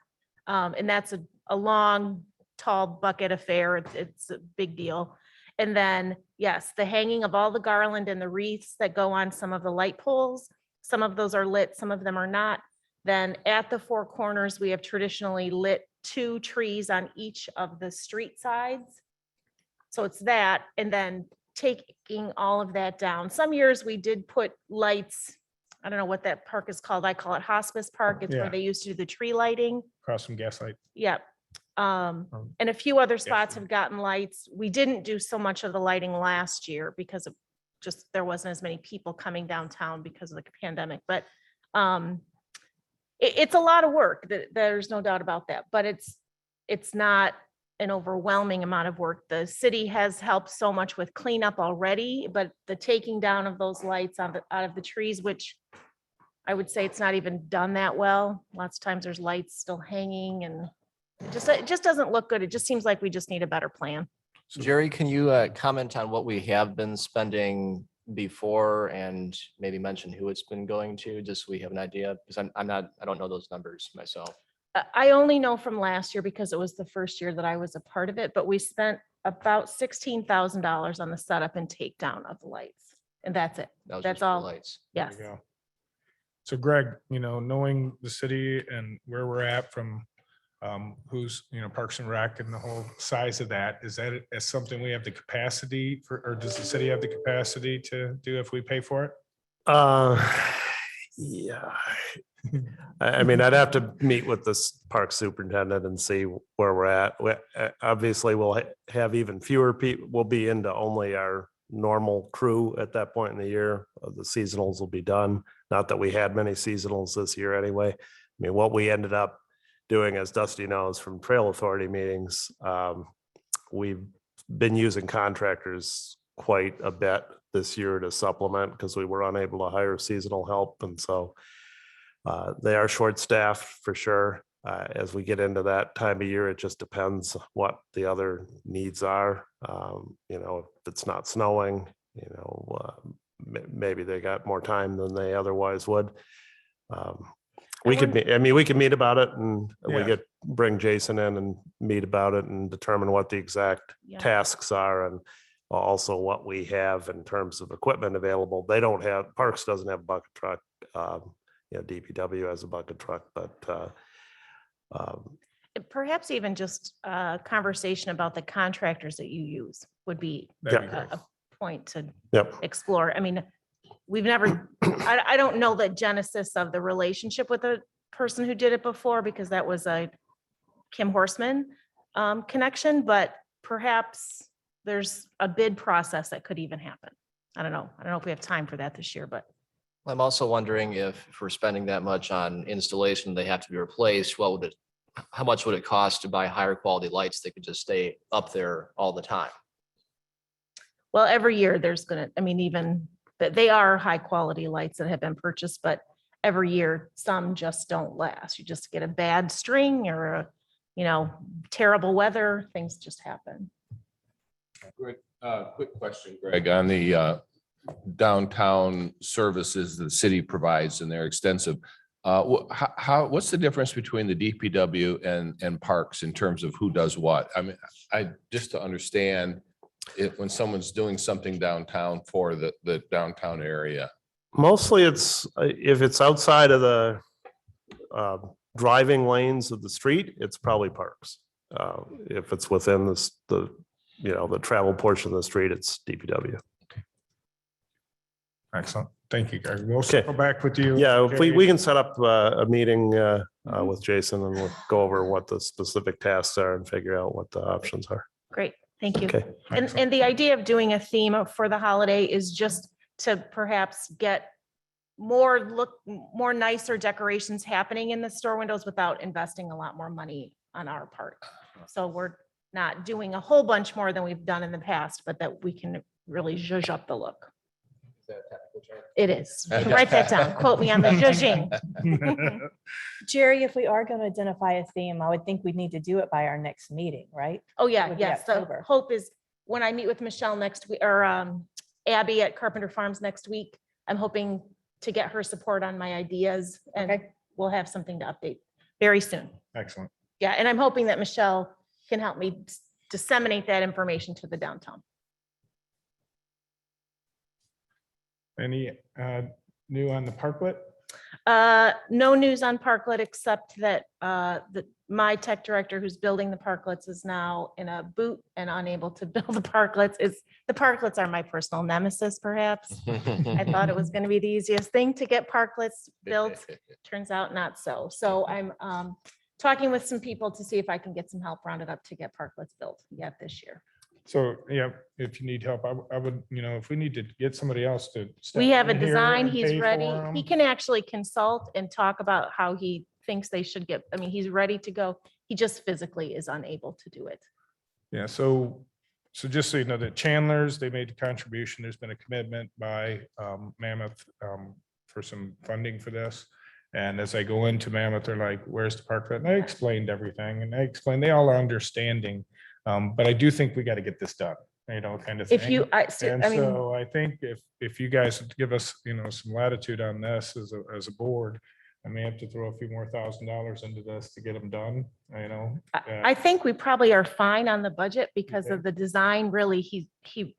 And that's a long, tall bucket affair. It's a big deal. And then, yes, the hanging of all the garland and the wreaths that go on some of the light poles. Some of those are lit, some of them are not. Then at the four corners, we have traditionally lit 2 trees on each of the street sides. So it's that, and then taking all of that down. Some years we did put lights. I don't know what that park is called. I call it Hospice Park. It's Yeah. where they used to do the tree lighting. Across from Gaslight? Yep. And a few other spots have gotten lights. We didn't do so much of the lighting last year because of just, there wasn't as many people coming downtown because of the pandemic, but it's a lot of work. There's no doubt about that, but it's not an overwhelming amount of work. The city has helped so much with cleanup already, but the taking down of those lights out of the trees, which I would say it's not even done that well. Lots of times there's lights still hanging and it just doesn't look good. It just seems like we just need a better plan. Jerry, can you comment on what we have been spending before and maybe mention who it's been going to, just so we have an idea? Because I don't know those numbers myself. I only know from last year because it was the first year that I was a part of it, but we spent about $16,000 on the setup and takedown of the lights. And that's it. That was That's just for all. lights. There Yes. you go. So Greg, knowing the city and where we're at from who's, Parks and Rec and the whole size of that, is that as something we have the capacity for, or does the city have the capacity to do if we pay for it? Yeah. I mean, I'd have to meet with this park superintendent and see where we're at. Obviously, we'll have even fewer people. We'll be into only our normal crew at that point in the year. The seasonals will be done. Not that we had many seasonals this year anyway. I mean, what we ended up doing, as Dusty knows from Trail Authority meetings, we've been using contractors quite a bit this year to supplement because we were unable to hire seasonal help. And so they are short-staffed for sure. As we get into that time of year, it just depends what the other needs are. If it's not snowing, maybe they got more time than they otherwise would. We could meet about it and we Yeah. could bring Jason in and meet about it and determine what the exact Yeah. tasks are and also what we have in terms of equipment available. Parks doesn't have a bucket truck. DPW has a bucket truck, but Perhaps even just a conversation about the contractors that you use would be That'd be great. a point to yep. explore. I mean, we've never, I don't know the genesis of the relationship with the person who did it before because that was a Kim Horseman connection, but perhaps there's a bid process that could even happen. I don't know. I don't know if we have time for that this year, but I'm also wondering if we're spending that much on installation, they have to be replaced, how much would it cost to buy higher quality lights that could just stay up there all the time? well, every year there's gonna, I mean, even, but they are high quality lights that have been purchased, but every year some just don't last. You just get a bad string or a, terrible weather, things just happen. Quick question, Greg, on the downtown services the city provides, and they're extensive. What's the difference between the DPW and parks in terms of who does what? I mean, just to understand it, when someone's doing something downtown for the downtown area. Mostly it's, if it's outside of the driving lanes of the street, it's probably parks. If it's within the travel portion of the street, it's DPW. Excellent. Thank you, Greg. We'll Okay. circle back with you. Yeah, we Jerry. can set up a meeting with Jason and we'll go over what the specific tasks are and figure out what the options are. Great, thank you. Okay. And the idea of doing a theme for the holiday is just to perhaps get more nicer decorations happening in the store windows without investing a lot more money on our part. So we're not doing a whole bunch more than we've done in the past, but that we can really zhuzh up the look. It is. Write that down. Quote me on the zhuzhing. Jerry, if we are going to identify a theme, I would think we'd need to do it by our next meeting, right? Oh, yeah, Would be yes. The October. hope is when I meet with Michelle next week, or Abby at Carpenter Farms next week, I'm hoping to get her support on my ideas, and Okay. we'll have something to update very soon. Excellent. Yeah, and I'm hoping that Michelle can help me disseminate that information to the downtown. Any new on the parklet? No news on Parklet, except that my tech director who's building the parklets is now in a boot and unable to build the parklets. The parklets are my personal nemesis, perhaps. I thought it was going to be the easiest thing to get parklets built. Turns out not so. So I'm talking with some people to see if I can get some help rounded up to get parklets built yet this year. So, yeah, if you need help, I would, if we need to get somebody else to. step We have a in here design, and he's pay ready. for 'em. He can actually consult and talk about how he thinks they should get, I mean, he's ready to go. He just physically is unable to do it. Yeah, so just so you know, that Chandler's, they made a contribution. There's been a commitment by Mammoth for some funding for this. And as I go into Mammoth, they're like, where's the parklet? And I explained everything, and they all are understanding. But I do think we got to get this done, kind of thing. If you, And I mean, so I think if you guys would give us, some latitude on this as a board, I may have to throw a few more $1,000s into this to get them done, I think we probably are fine on the budget because Okay. of the design. Really, he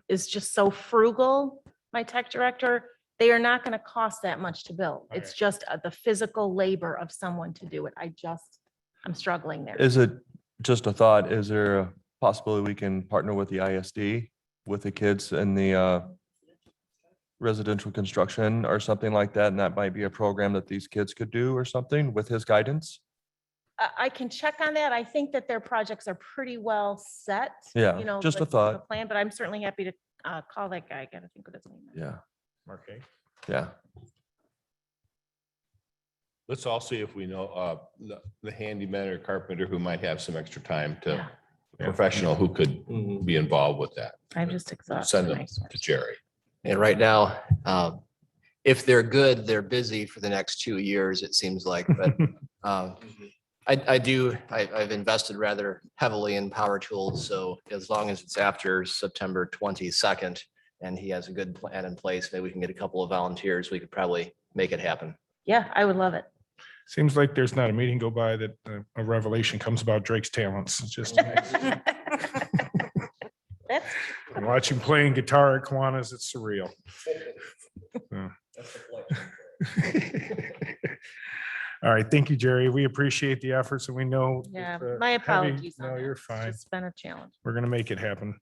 is just so frugal, my tech director. They are not going to cost that much to build. It's Okay. just the physical labor of someone to do it. I'm struggling there. Is it just a thought? Is there a possibility we can partner with the ISD with the kids in the residential construction or something like that? And that might be a program that these kids could do or something with his guidance? I can check on that. I think that their projects are pretty well set. Yeah, you know, just a like, the thought. Plan, but I'm certainly happy to call that guy. I gotta think of his name. Yeah, Okay. yeah. Let's all see if we know the handyman or carpenter who might have some extra time to, Yeah. a professional who could be involved with that. I'm just exhausted. Send them to Jerry. And right now, if they're good, they're busy for the next 2 years, it seems like, but I've invested rather heavily in power tools, so as long as it's after September 22nd and he has a good plan in place, maybe we can get a couple of volunteers, we could probably make it happen. Yeah, I would love it. Seems like there's not a meeting go by that a revelation comes about Drake's talents. It's just That's watching playing guitar at Kiwanis, it's surreal. Yeah. All right, thank you, Jerry. We appreciate the efforts, and we know. Yeah, it's, my heavy. apologies. on No, that. you're It's fine. just been a challenge. We're gonna make it happen.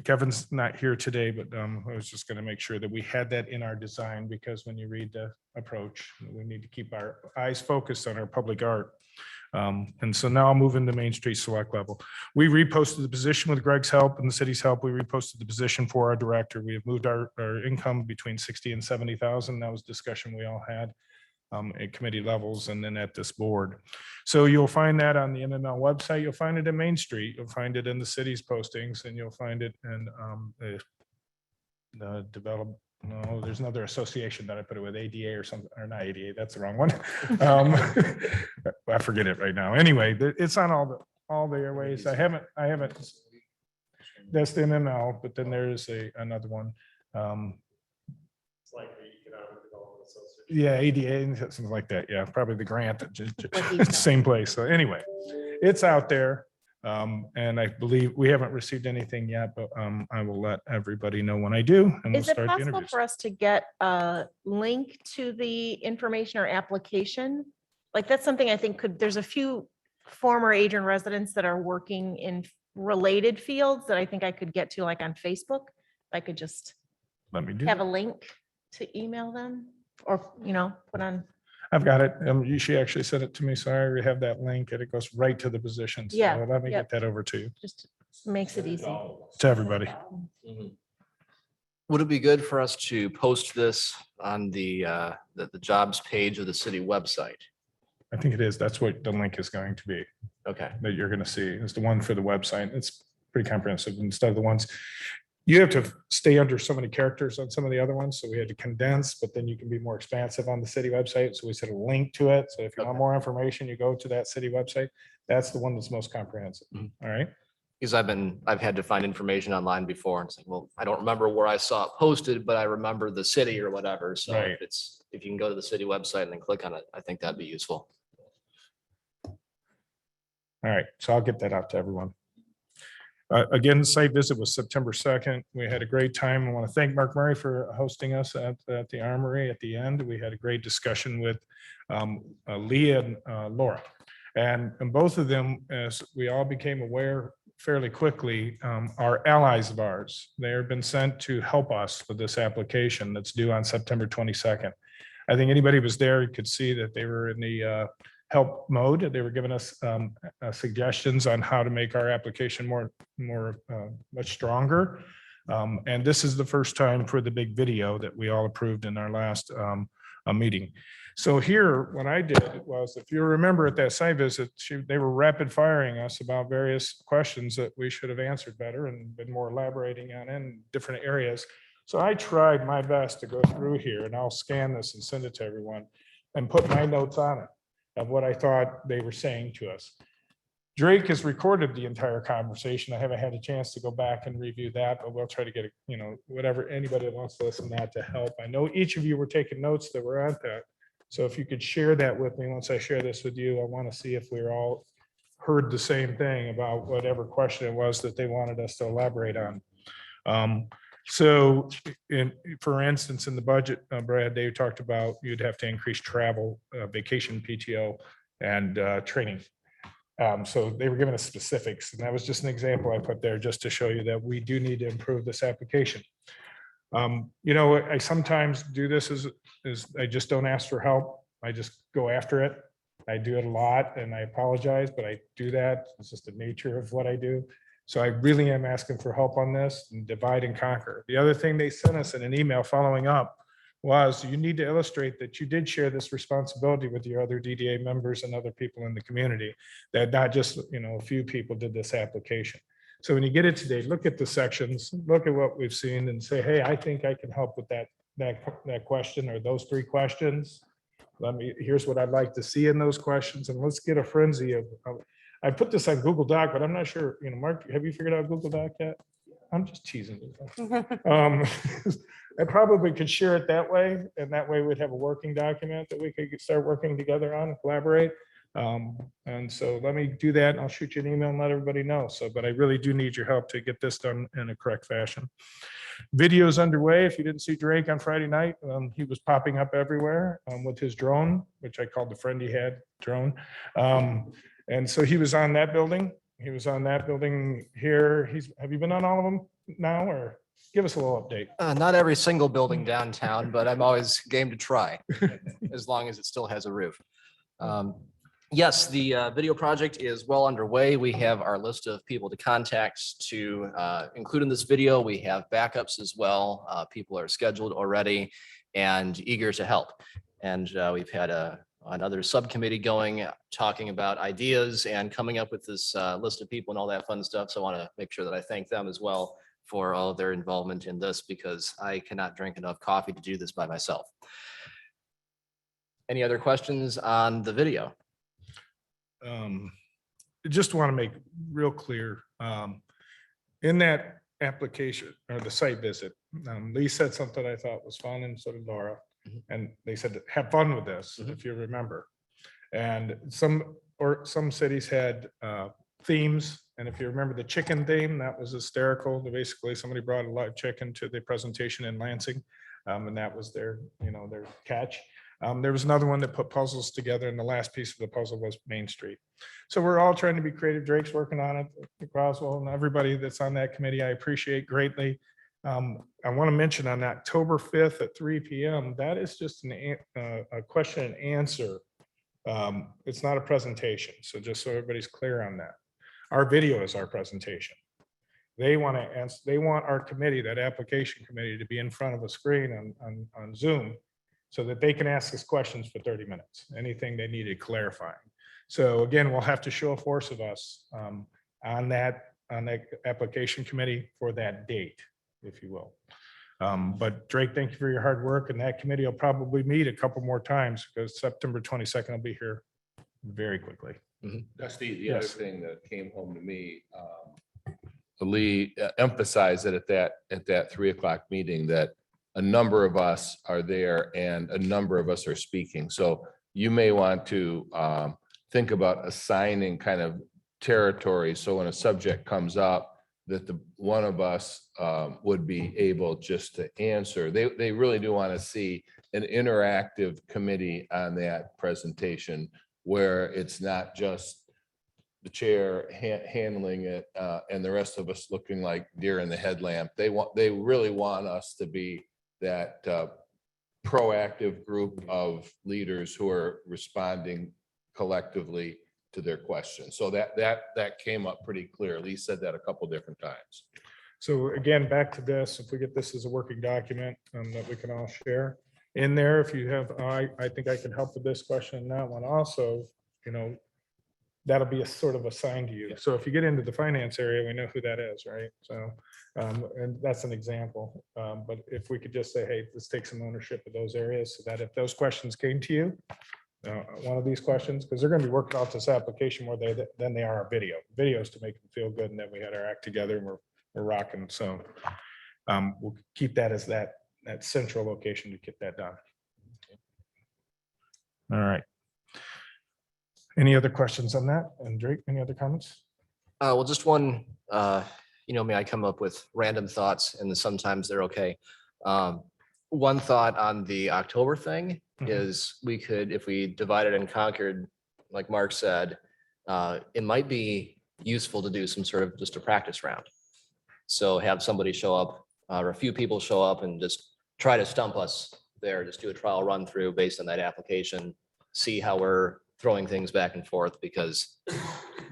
Kevin's not here today, but I was just gonna make sure that we had that in our design, because when you read the approach, we need to keep our eyes focused on our public art. And so now I'll move into Main Street Select level. We reposted the position with Greg's help and the city's help. We reposted the position for our director. We have moved our income between 60 and 70,000. That was discussion we all had at committee levels and then at this board. So you'll find that on the MML website. You'll find it in Main Street. You'll find it in the city's postings, and you'll find it in the develop. No, there's another association that I put it with, ADA or something, or not ADA, that's the wrong one. I forget it right now. Anyway, it's on all the airways. I haven't, that's the MML, but then there is another one. It's like the Economic Development Association. Yeah, ADA, something like that. Yeah, probably the grant, same place. So anyway, it's out there. And I believe we haven't received anything yet, but I will let everybody know when I do. And we'll Is it start the possible interviews. for us to get a link to the information or application? Like that's something I think there's a few former Adrian residents that are working in related fields that I think I could get to, like on Facebook. I could just Let me do have that. a link to email them or, put on. I've got it. She actually sent it to me, so I already have that link and it goes right to the position. So Yeah, let me yep. get that over to you, Just makes it easy. to everybody. Would it be good for us to post this on the jobs page of the city website? I think it is. That's what the link is going to be Okay. that you're going to see. It's the one for the website. It's pretty comprehensive instead of the ones. You have to stay under so many characters on some of the other ones. So we had to condense, but then you can be more expansive on the city website. So we set a link to it. So if you want more information, you go to that city website. That's the one that's most comprehensive. All right. Because I've had to find information online before and it's like, well, I don't remember where I saw it posted, but I remember the city or whatever. So Right. if you can go to the city website and then click on it, I think that'd be useful. All right. So I'll get that out to everyone. Again, the site visit was September 2nd. We had a great time. I want to thank Mark Murray for hosting us at the Armory at the end. We had a great discussion with Leah and Laura. And both of them, as we all became aware fairly quickly, are allies of ours. They have been sent to help us with this application that's due on September 22nd. I think anybody who was there could see that they were in the help mode. They were giving us suggestions on how to make our application much stronger. And this is the first time for the big video that we all approved in our last meeting. So here, what I did was, if you remember at that site visit, they were rapid firing us about various questions that we should have answered better and been more elaborating on in different areas. So I tried my best to go through here, and I'll scan this and send it to everyone and put my notes on it of what I thought they were saying to us. Drake has recorded the entire conversation. I haven't had a chance to go back and review that, but we'll try to get, whatever, anybody that wants to listen to that to help. I know each of you were taking notes that were at that. So if you could share that with me, once I share this with you, I want to see if we're all heard the same thing about whatever question it was that they wanted us to elaborate on. So for instance, in the budget, Brad, they talked about you'd have to increase travel, vacation, PTO, and training. So they were giving us specifics, and that was just an example I put there just to show you that we do need to improve this application. I sometimes do this is I just don't ask for help. I just go after it. I do it a lot, and I apologize, but I do that. It's just the nature of what I do. So I really am asking for help on this and divide and conquer. The other thing they sent us in an email following up was you need to illustrate that you did share this responsibility with your other DDA members and other people in the community, that not just, a few people did this application. So when you get it today, look at the sections, look at what we've seen and say, hey, I think I can help with that question or those three questions. Here's what I'd like to see in those questions, and let's get a frenzy of I put this on Google Doc, but I'm not sure, Mark, have you figured out Google Doc yet? I'm just teasing you. I probably could share it that way, and that way we'd have a working document that we could start working together on and collaborate. And so let me do that, and I'll shoot you an email and let everybody know. But I really do need your help to get this done in a correct fashion. Video's underway. If you didn't see Drake on Friday night, he was popping up everywhere with his drone, which I called the friend he had drone. And so he was on that building. He was on that building here. Have you been on all of them now, or give us a little update? Not every single building downtown, but I'm always game to try, as long as it still has a roof. Yes, the video project is well underway. We have our list of people to contact to include in this video. We have backups as well. People are scheduled already and eager to help. And we've had another subcommittee going, talking about ideas and coming up with this list of people and all that fun stuff. So I want to make sure that I thank them as well for all of their involvement in this, because I cannot drink enough coffee to do this by myself. Any other questions on the video? Just want to make real clear, in that application or the site visit, Lee said something I thought was fun, and so did Laura. And they said, have fun with this, if you remember. And some cities had themes. And if you remember the chicken theme, that was hysterical. Basically, somebody brought a live chicken to the presentation in Lansing. And that was their catch. There was another one that put puzzles together, and the last piece of the puzzle was Main Street. So we're all trying to be creative. Drake's working on it, Croswell, and everybody that's on that committee, I appreciate greatly. I want to mention on October 5th at 3 p.m., that is just a question and answer. It's not a presentation. So just so everybody's clear on that. Our video is our presentation. They want to answer, they want our committee, that application committee, to be in front of a screen on Zoom, so that they can ask us questions for 30 minutes, anything they needed clarifying. So again, we'll have to show a force of us on that application committee for that date, if you will. But Drake, thank you for your hard work, and that committee will probably meet a couple more times, because September 22nd will be here very quickly. That's the other thing that came home to me. Lee emphasized that at that 3 o'clock meeting, that a number of us are there and a number of us are speaking. So you may want to think about assigning kind of territory. So when a subject comes up, that the one of us would be able just to answer. They really do want to see an interactive committee on that presentation, where it's not just the chair handling it and the rest of us looking like deer in the headlamp. They really want us to be that proactive group of leaders who are responding collectively to their questions. So that came up pretty clear. Lee said that a couple different times. So again, back to this, if we get this as a working document that we can all share in there, if you have, I think I can help with this question and that one also, that'll be a sort of assigned to you. So if you get into the finance area, we know who that is, right? So, and that's an example. But if we could just say, hey, let's take some ownership of those areas, so that if those questions came to you, one of these questions, because they're going to be working off this application more than they are our video. Videos to make them feel good, and then we had our act together and we're rocking. So we'll keep that as that central location to get that done. All right. Any other questions on that? And Drake, any other comments? Well, just one, me, I come up with random thoughts and sometimes they're okay. One thought on the October thing is we could, if we divided and conquered, like Mark said, it might be useful to do some sort of just a practice round. So have somebody show up or a few people show up and just try to stump us there, just do a trial run through based on that application, see how we're throwing things back and forth, because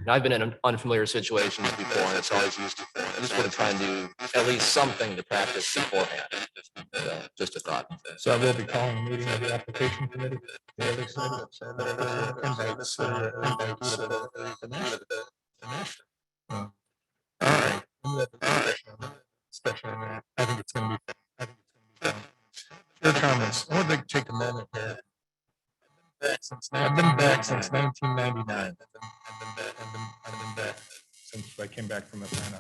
I've been in unfamiliar situations before and it's always useful. I just want to try and do at least something to practice beforehand. So just a thought. So I will be calling a meeting of the application committee. The other side. Invites. All right. I think it's going to be fun. Your comments. I would like to take a minute here. I've been back since 1999. I've been back since I came back from Atlanta.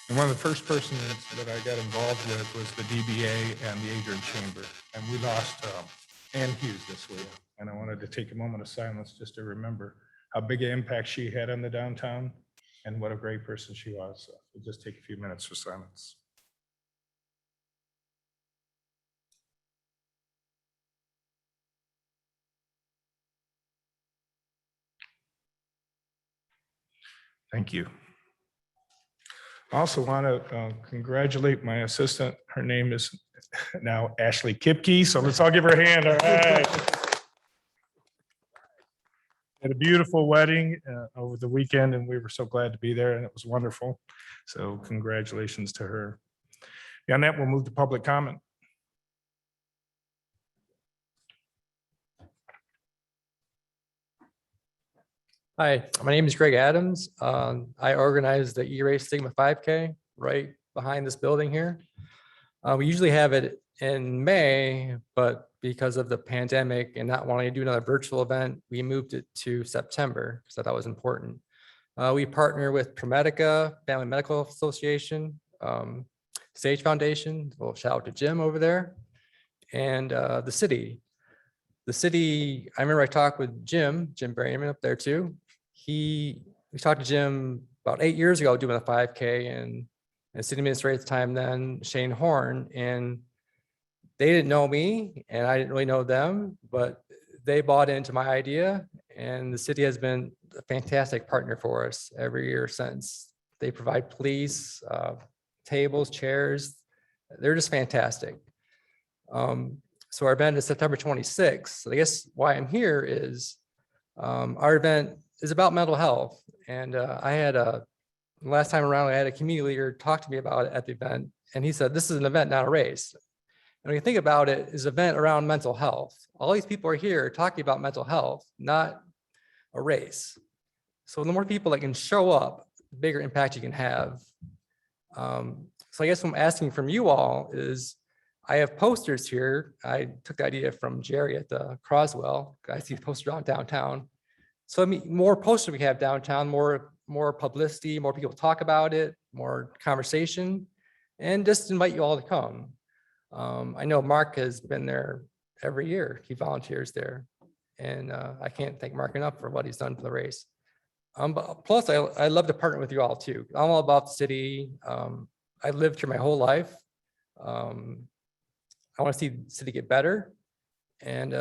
And one of the first persons that I got involved with was the DBA and the Adrian Chamber. And we lost Ann Hughes this week. And I wanted to take a moment of silence just to remember how big an impact she had on the downtown and what a great person she was. So we'll just take a few minutes for silence. Thank you. I also want to congratulate my assistant. Her name is now Ashley Kipke. So let's all give her a hand. All right. Had a beautiful wedding over the weekend, and we were so glad to be there, and it was wonderful. So congratulations to her. Beyond that, we'll move to public comment. Hi, my name is Greg Adams. I organize the E-Race Sigma 5K right behind this building here. We usually have it in May, but because of the pandemic and not wanting to do another virtual event, we moved it to September because I thought it was important. We partner with Promedica, Family Medical Association, Sage Foundation, a little shout out to Jim over there, and the city. The city, I remember I talked with Jim Berryman up there too. We talked to Jim about 8 years ago doing a 5K, and city administrator at the time then, Shane Horn, and they didn't know me and I didn't really know them, but they bought into my idea, and the city has been a fantastic partner for us every year since. They provide police, tables, chairs. They're just fantastic. So our event is September 26th. So I guess why I'm here is our event is about mental health. And last time around, I had a community leader talk to me about it at the event. And he said, this is an event, not a race. And when you think about it, it's an event around mental health. All these people are here talking about mental health, not a race. So the more people that can show up, the bigger impact you can have. So I guess what I'm asking from you all is, I have posters here. I took the idea from Jerry at the Croswell. I see posters around downtown. So I mean, more posters we have downtown, more publicity, more people talk about it, more conversation, and just invite you all to come. I know Mark has been there every year. He volunteers there. And I can't thank Mark enough for what he's done for the race. But plus, I love to partner with you all too. I'm all about the city. I lived here my whole life. I want to see the city get better. And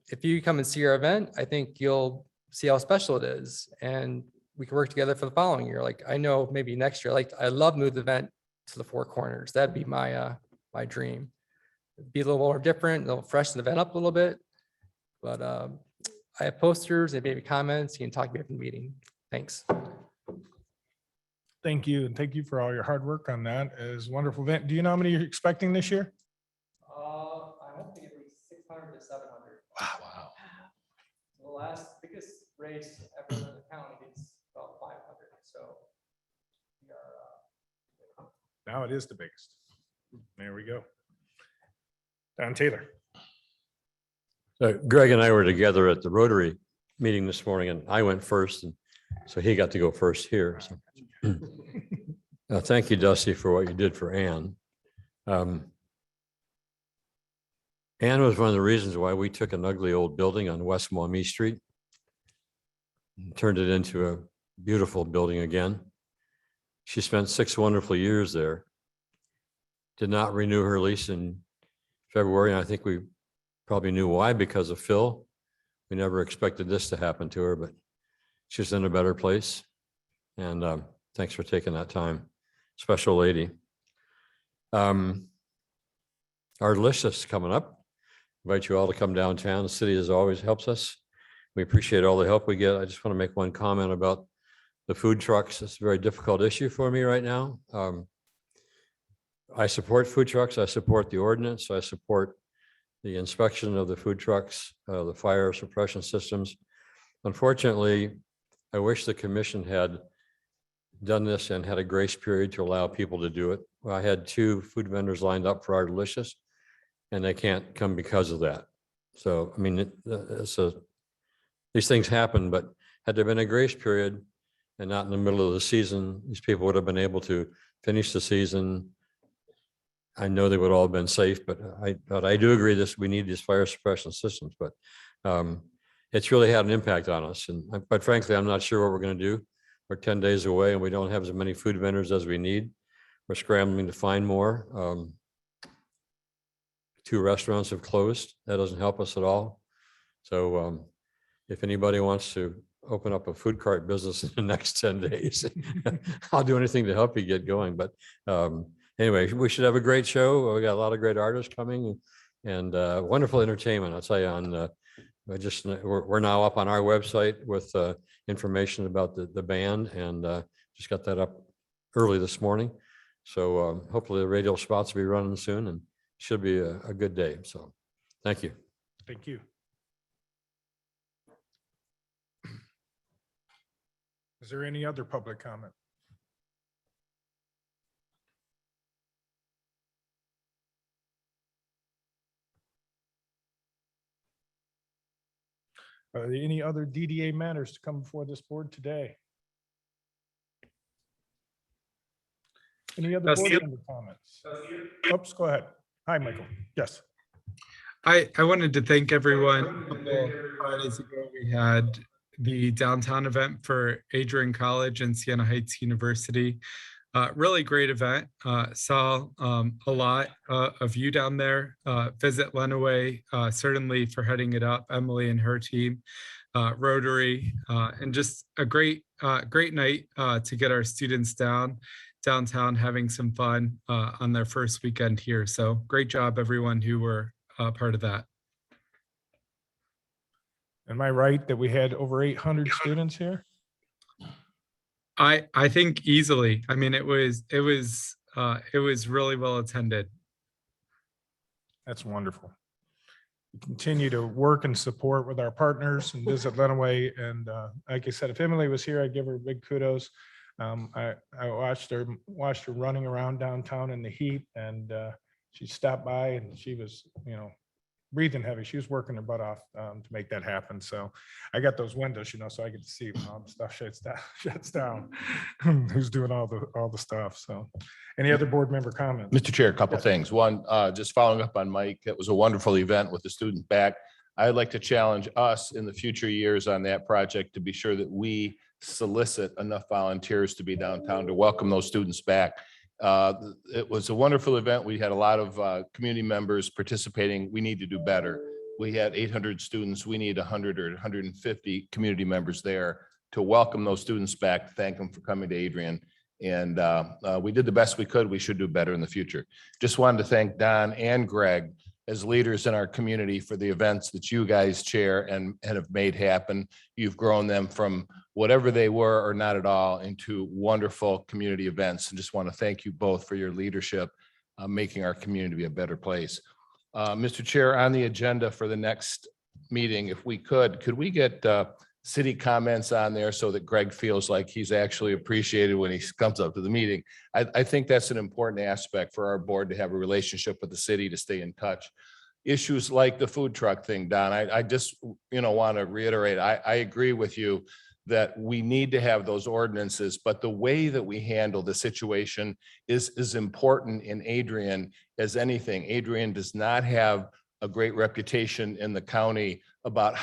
if you come and see our event, I think you'll see how special it is. And we can work together for the following year. Like I know maybe next year, I love move the event to the Four Corners. That'd be my dream. It'd be a little more different, it'll freshen the event up a little bit. But I have posters and maybe comments. You can talk to me after the meeting. Thanks. Thank you. And thank you for all your hard work on that. It was a wonderful event. Do you know how many you're expecting this year? I hope to get at least 600 to 700. Wow. The last biggest race ever in the county is about 500. So we are. Now it is the biggest. There we go. Don Taylor. Greg and I were together at the Rotary meeting this morning, and I went first, and so he got to go first here. So. Thank you, Dusty, for what you did for Ann. Ann was one of the reasons why we took an ugly old building on West Maumee Street and turned it into a beautiful building again. She spent 6 wonderful years there. Did not renew her lease in February, and I think we probably knew why, because of Phil. We never expected this to happen to her, but she's in a better place. And thanks for taking that time. Special lady. Our list is coming up. Invite you all to come downtown. The city as always helps us. We appreciate all the help we get. I just want to make one comment about the food trucks. It's a very difficult issue for me right now. I support food trucks. I support the ordinance. I support the inspection of the food trucks, the fire suppression systems. Unfortunately, I wish the commission had done this and had a grace period to allow people to do it. Well, I had 2 food vendors lined up for our delicious, and they can't come because of that. So, I mean, these things happen, but had there been a grace period and not in the middle of the season, these people would have been able to finish the season. I know they would all have been safe, but I do agree we need these fire suppression systems, but it's really had an impact on us. And quite frankly, I'm not sure what we're going to do. We're 10 days away and we don't have as many food vendors as we need. We're scrambling to find more. 2 restaurants have closed. That doesn't help us at all. So if anybody wants to open up a food cart business in the next 10 days, I'll do anything to help you get going. But anyway, we should have a great show. We got a lot of great artists coming and wonderful entertainment. I'll tell you, on we're now up on our website with information about the band, and just got that up early this morning. So hopefully the radio spots will be running soon, and should be a good day. So thank you. Thank you. Is there any other public comment? Are there any other DDA matters to come before this board today? Any other board member comments? Oops, go ahead. Hi, Michael. Yes. I wanted to thank everyone. A couple Fridays ago, we had the downtown event for Adrian College and Siena Heights University. Really great event. Saw a lot of you down there. Visit Lenawee, certainly for heading it up, Emily and her team, Rotary, and just a great night to get our students downtown having some fun on their first weekend here. So great job, everyone who were part of that. Am I right that we had over 800 students here? I think easily. I mean, it was really well attended. That's wonderful. We continue to work and support with our partners and visit Lenawee. And like I said, if Emily was here, I'd give her big kudos. I watched her running around downtown in the heat, and she stopped by and she was, breathing heavy. She was working her butt off to make that happen. So I got those windows, so I get to see when all the stuff shuts down. Who's doing all the stuff. So any other board member comments? Mr. Chair, a couple of things. One, just following up on Mike, it was a wonderful event with the students back. I'd like to challenge us in the future years on that project to be sure that we solicit enough volunteers to be downtown to welcome those students back. It was a wonderful event. We had a lot of community members participating. We need to do better. We had 800 students. We need 100 or 150 community members there to welcome those students back, thank them for coming to Adrian. And we did the best we could. We should do better in the future. Just wanted to thank Don and Greg as leaders in our community for the events that you guys chair and have made happen. You've grown them from whatever they were or not at all into wonderful community events. And just want to thank you both for your leadership, making our community a better place. Mr. Chair, on the agenda for the next meeting, if we could we get city comments on there so that Greg feels like he's actually appreciated when he comes up to the meeting? I think that's an important aspect for our board to have a relationship with the city, to stay in touch. Issues like the food truck thing, Don, I just, want to reiterate, I agree with you that we need to have those ordinances, but the way that we handle the situation is as important in Adrian as anything. Adrian does not have a great reputation in the county about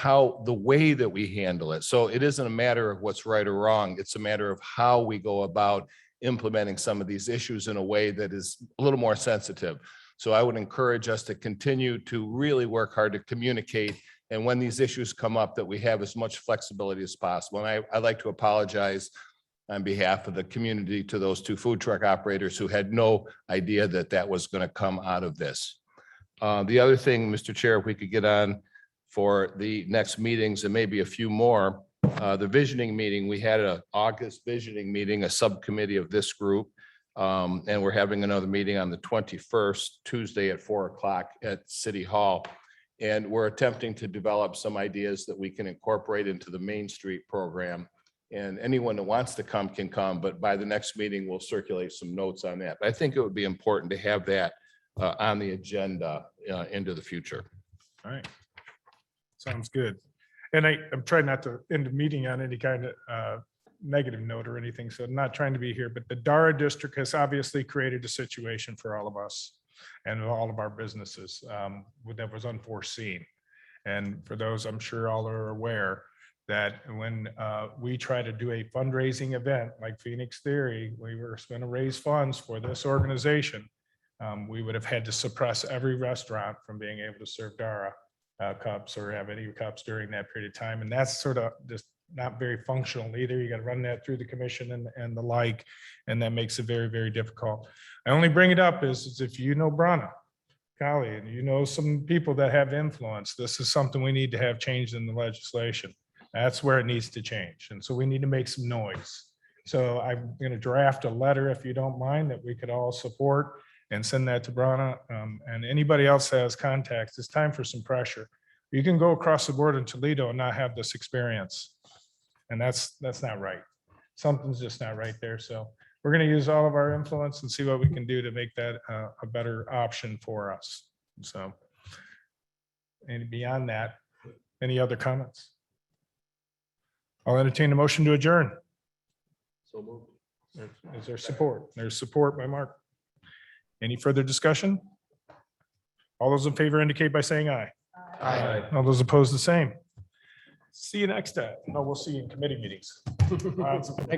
the way that we handle it. So it isn't a matter of what's right or wrong. It's a matter of how we go about implementing some of these issues in a way that is a little more sensitive. So I would encourage us to continue to really work hard to communicate. And when these issues come up, that we have as much flexibility as possible. And I'd like to apologize on behalf of the community to those two food truck operators who had no idea that that was going to come out of this. The other thing, Mr. Chair, if we could get on for the next meetings and maybe a few more, the visioning meeting, we had an August visioning meeting, a subcommittee of this group. And we're having another meeting on the 21st, Tuesday at 4 o'clock at City Hall. And we're attempting to develop some ideas that we can incorporate into the Main Street program. And anyone that wants to come can come, but by the next meeting, we'll circulate some notes on that. But I think it would be important to have that on the agenda into the future. All right. Sounds good. And I'm trying not to end the meeting on any kind of negative note or anything. So I'm not trying to be here, but the Dara district has obviously created a situation for all of us and all of our businesses that was unforeseen. And for those, I'm sure all are aware that when we try to do a fundraising event like Phoenix Theory, we were going to raise funds for this organization. We would have had to suppress every restaurant from being able to serve Dara cups or have any cups during that period of time. And that's sort of just not very functional either. You got to run that through the commission and the like, and that makes it very, very difficult. I only bring it up is if you know Brana, golly, and you know, some people that have influence, this is something we need to have changed in the legislation. That's where it needs to change. And so we need to make some noise. So I'm going to draft a letter, if you don't mind, that we could all support and send that to Brana. And anybody else that has contacts, it's time for some pressure. You can go across the board in Toledo and not have this experience. And that's not right. Something's just not right there. So we're going to use all of our influence and see what we can do to make that a better option for us. So, and beyond that, any other comments? I'll entertain a motion to adjourn. So moved. Is there support? There's support by Mark. Any further discussion? All those in favor indicate by saying aye. Aye. All those opposed, the same. See you next time. No, we'll see you in committee meetings.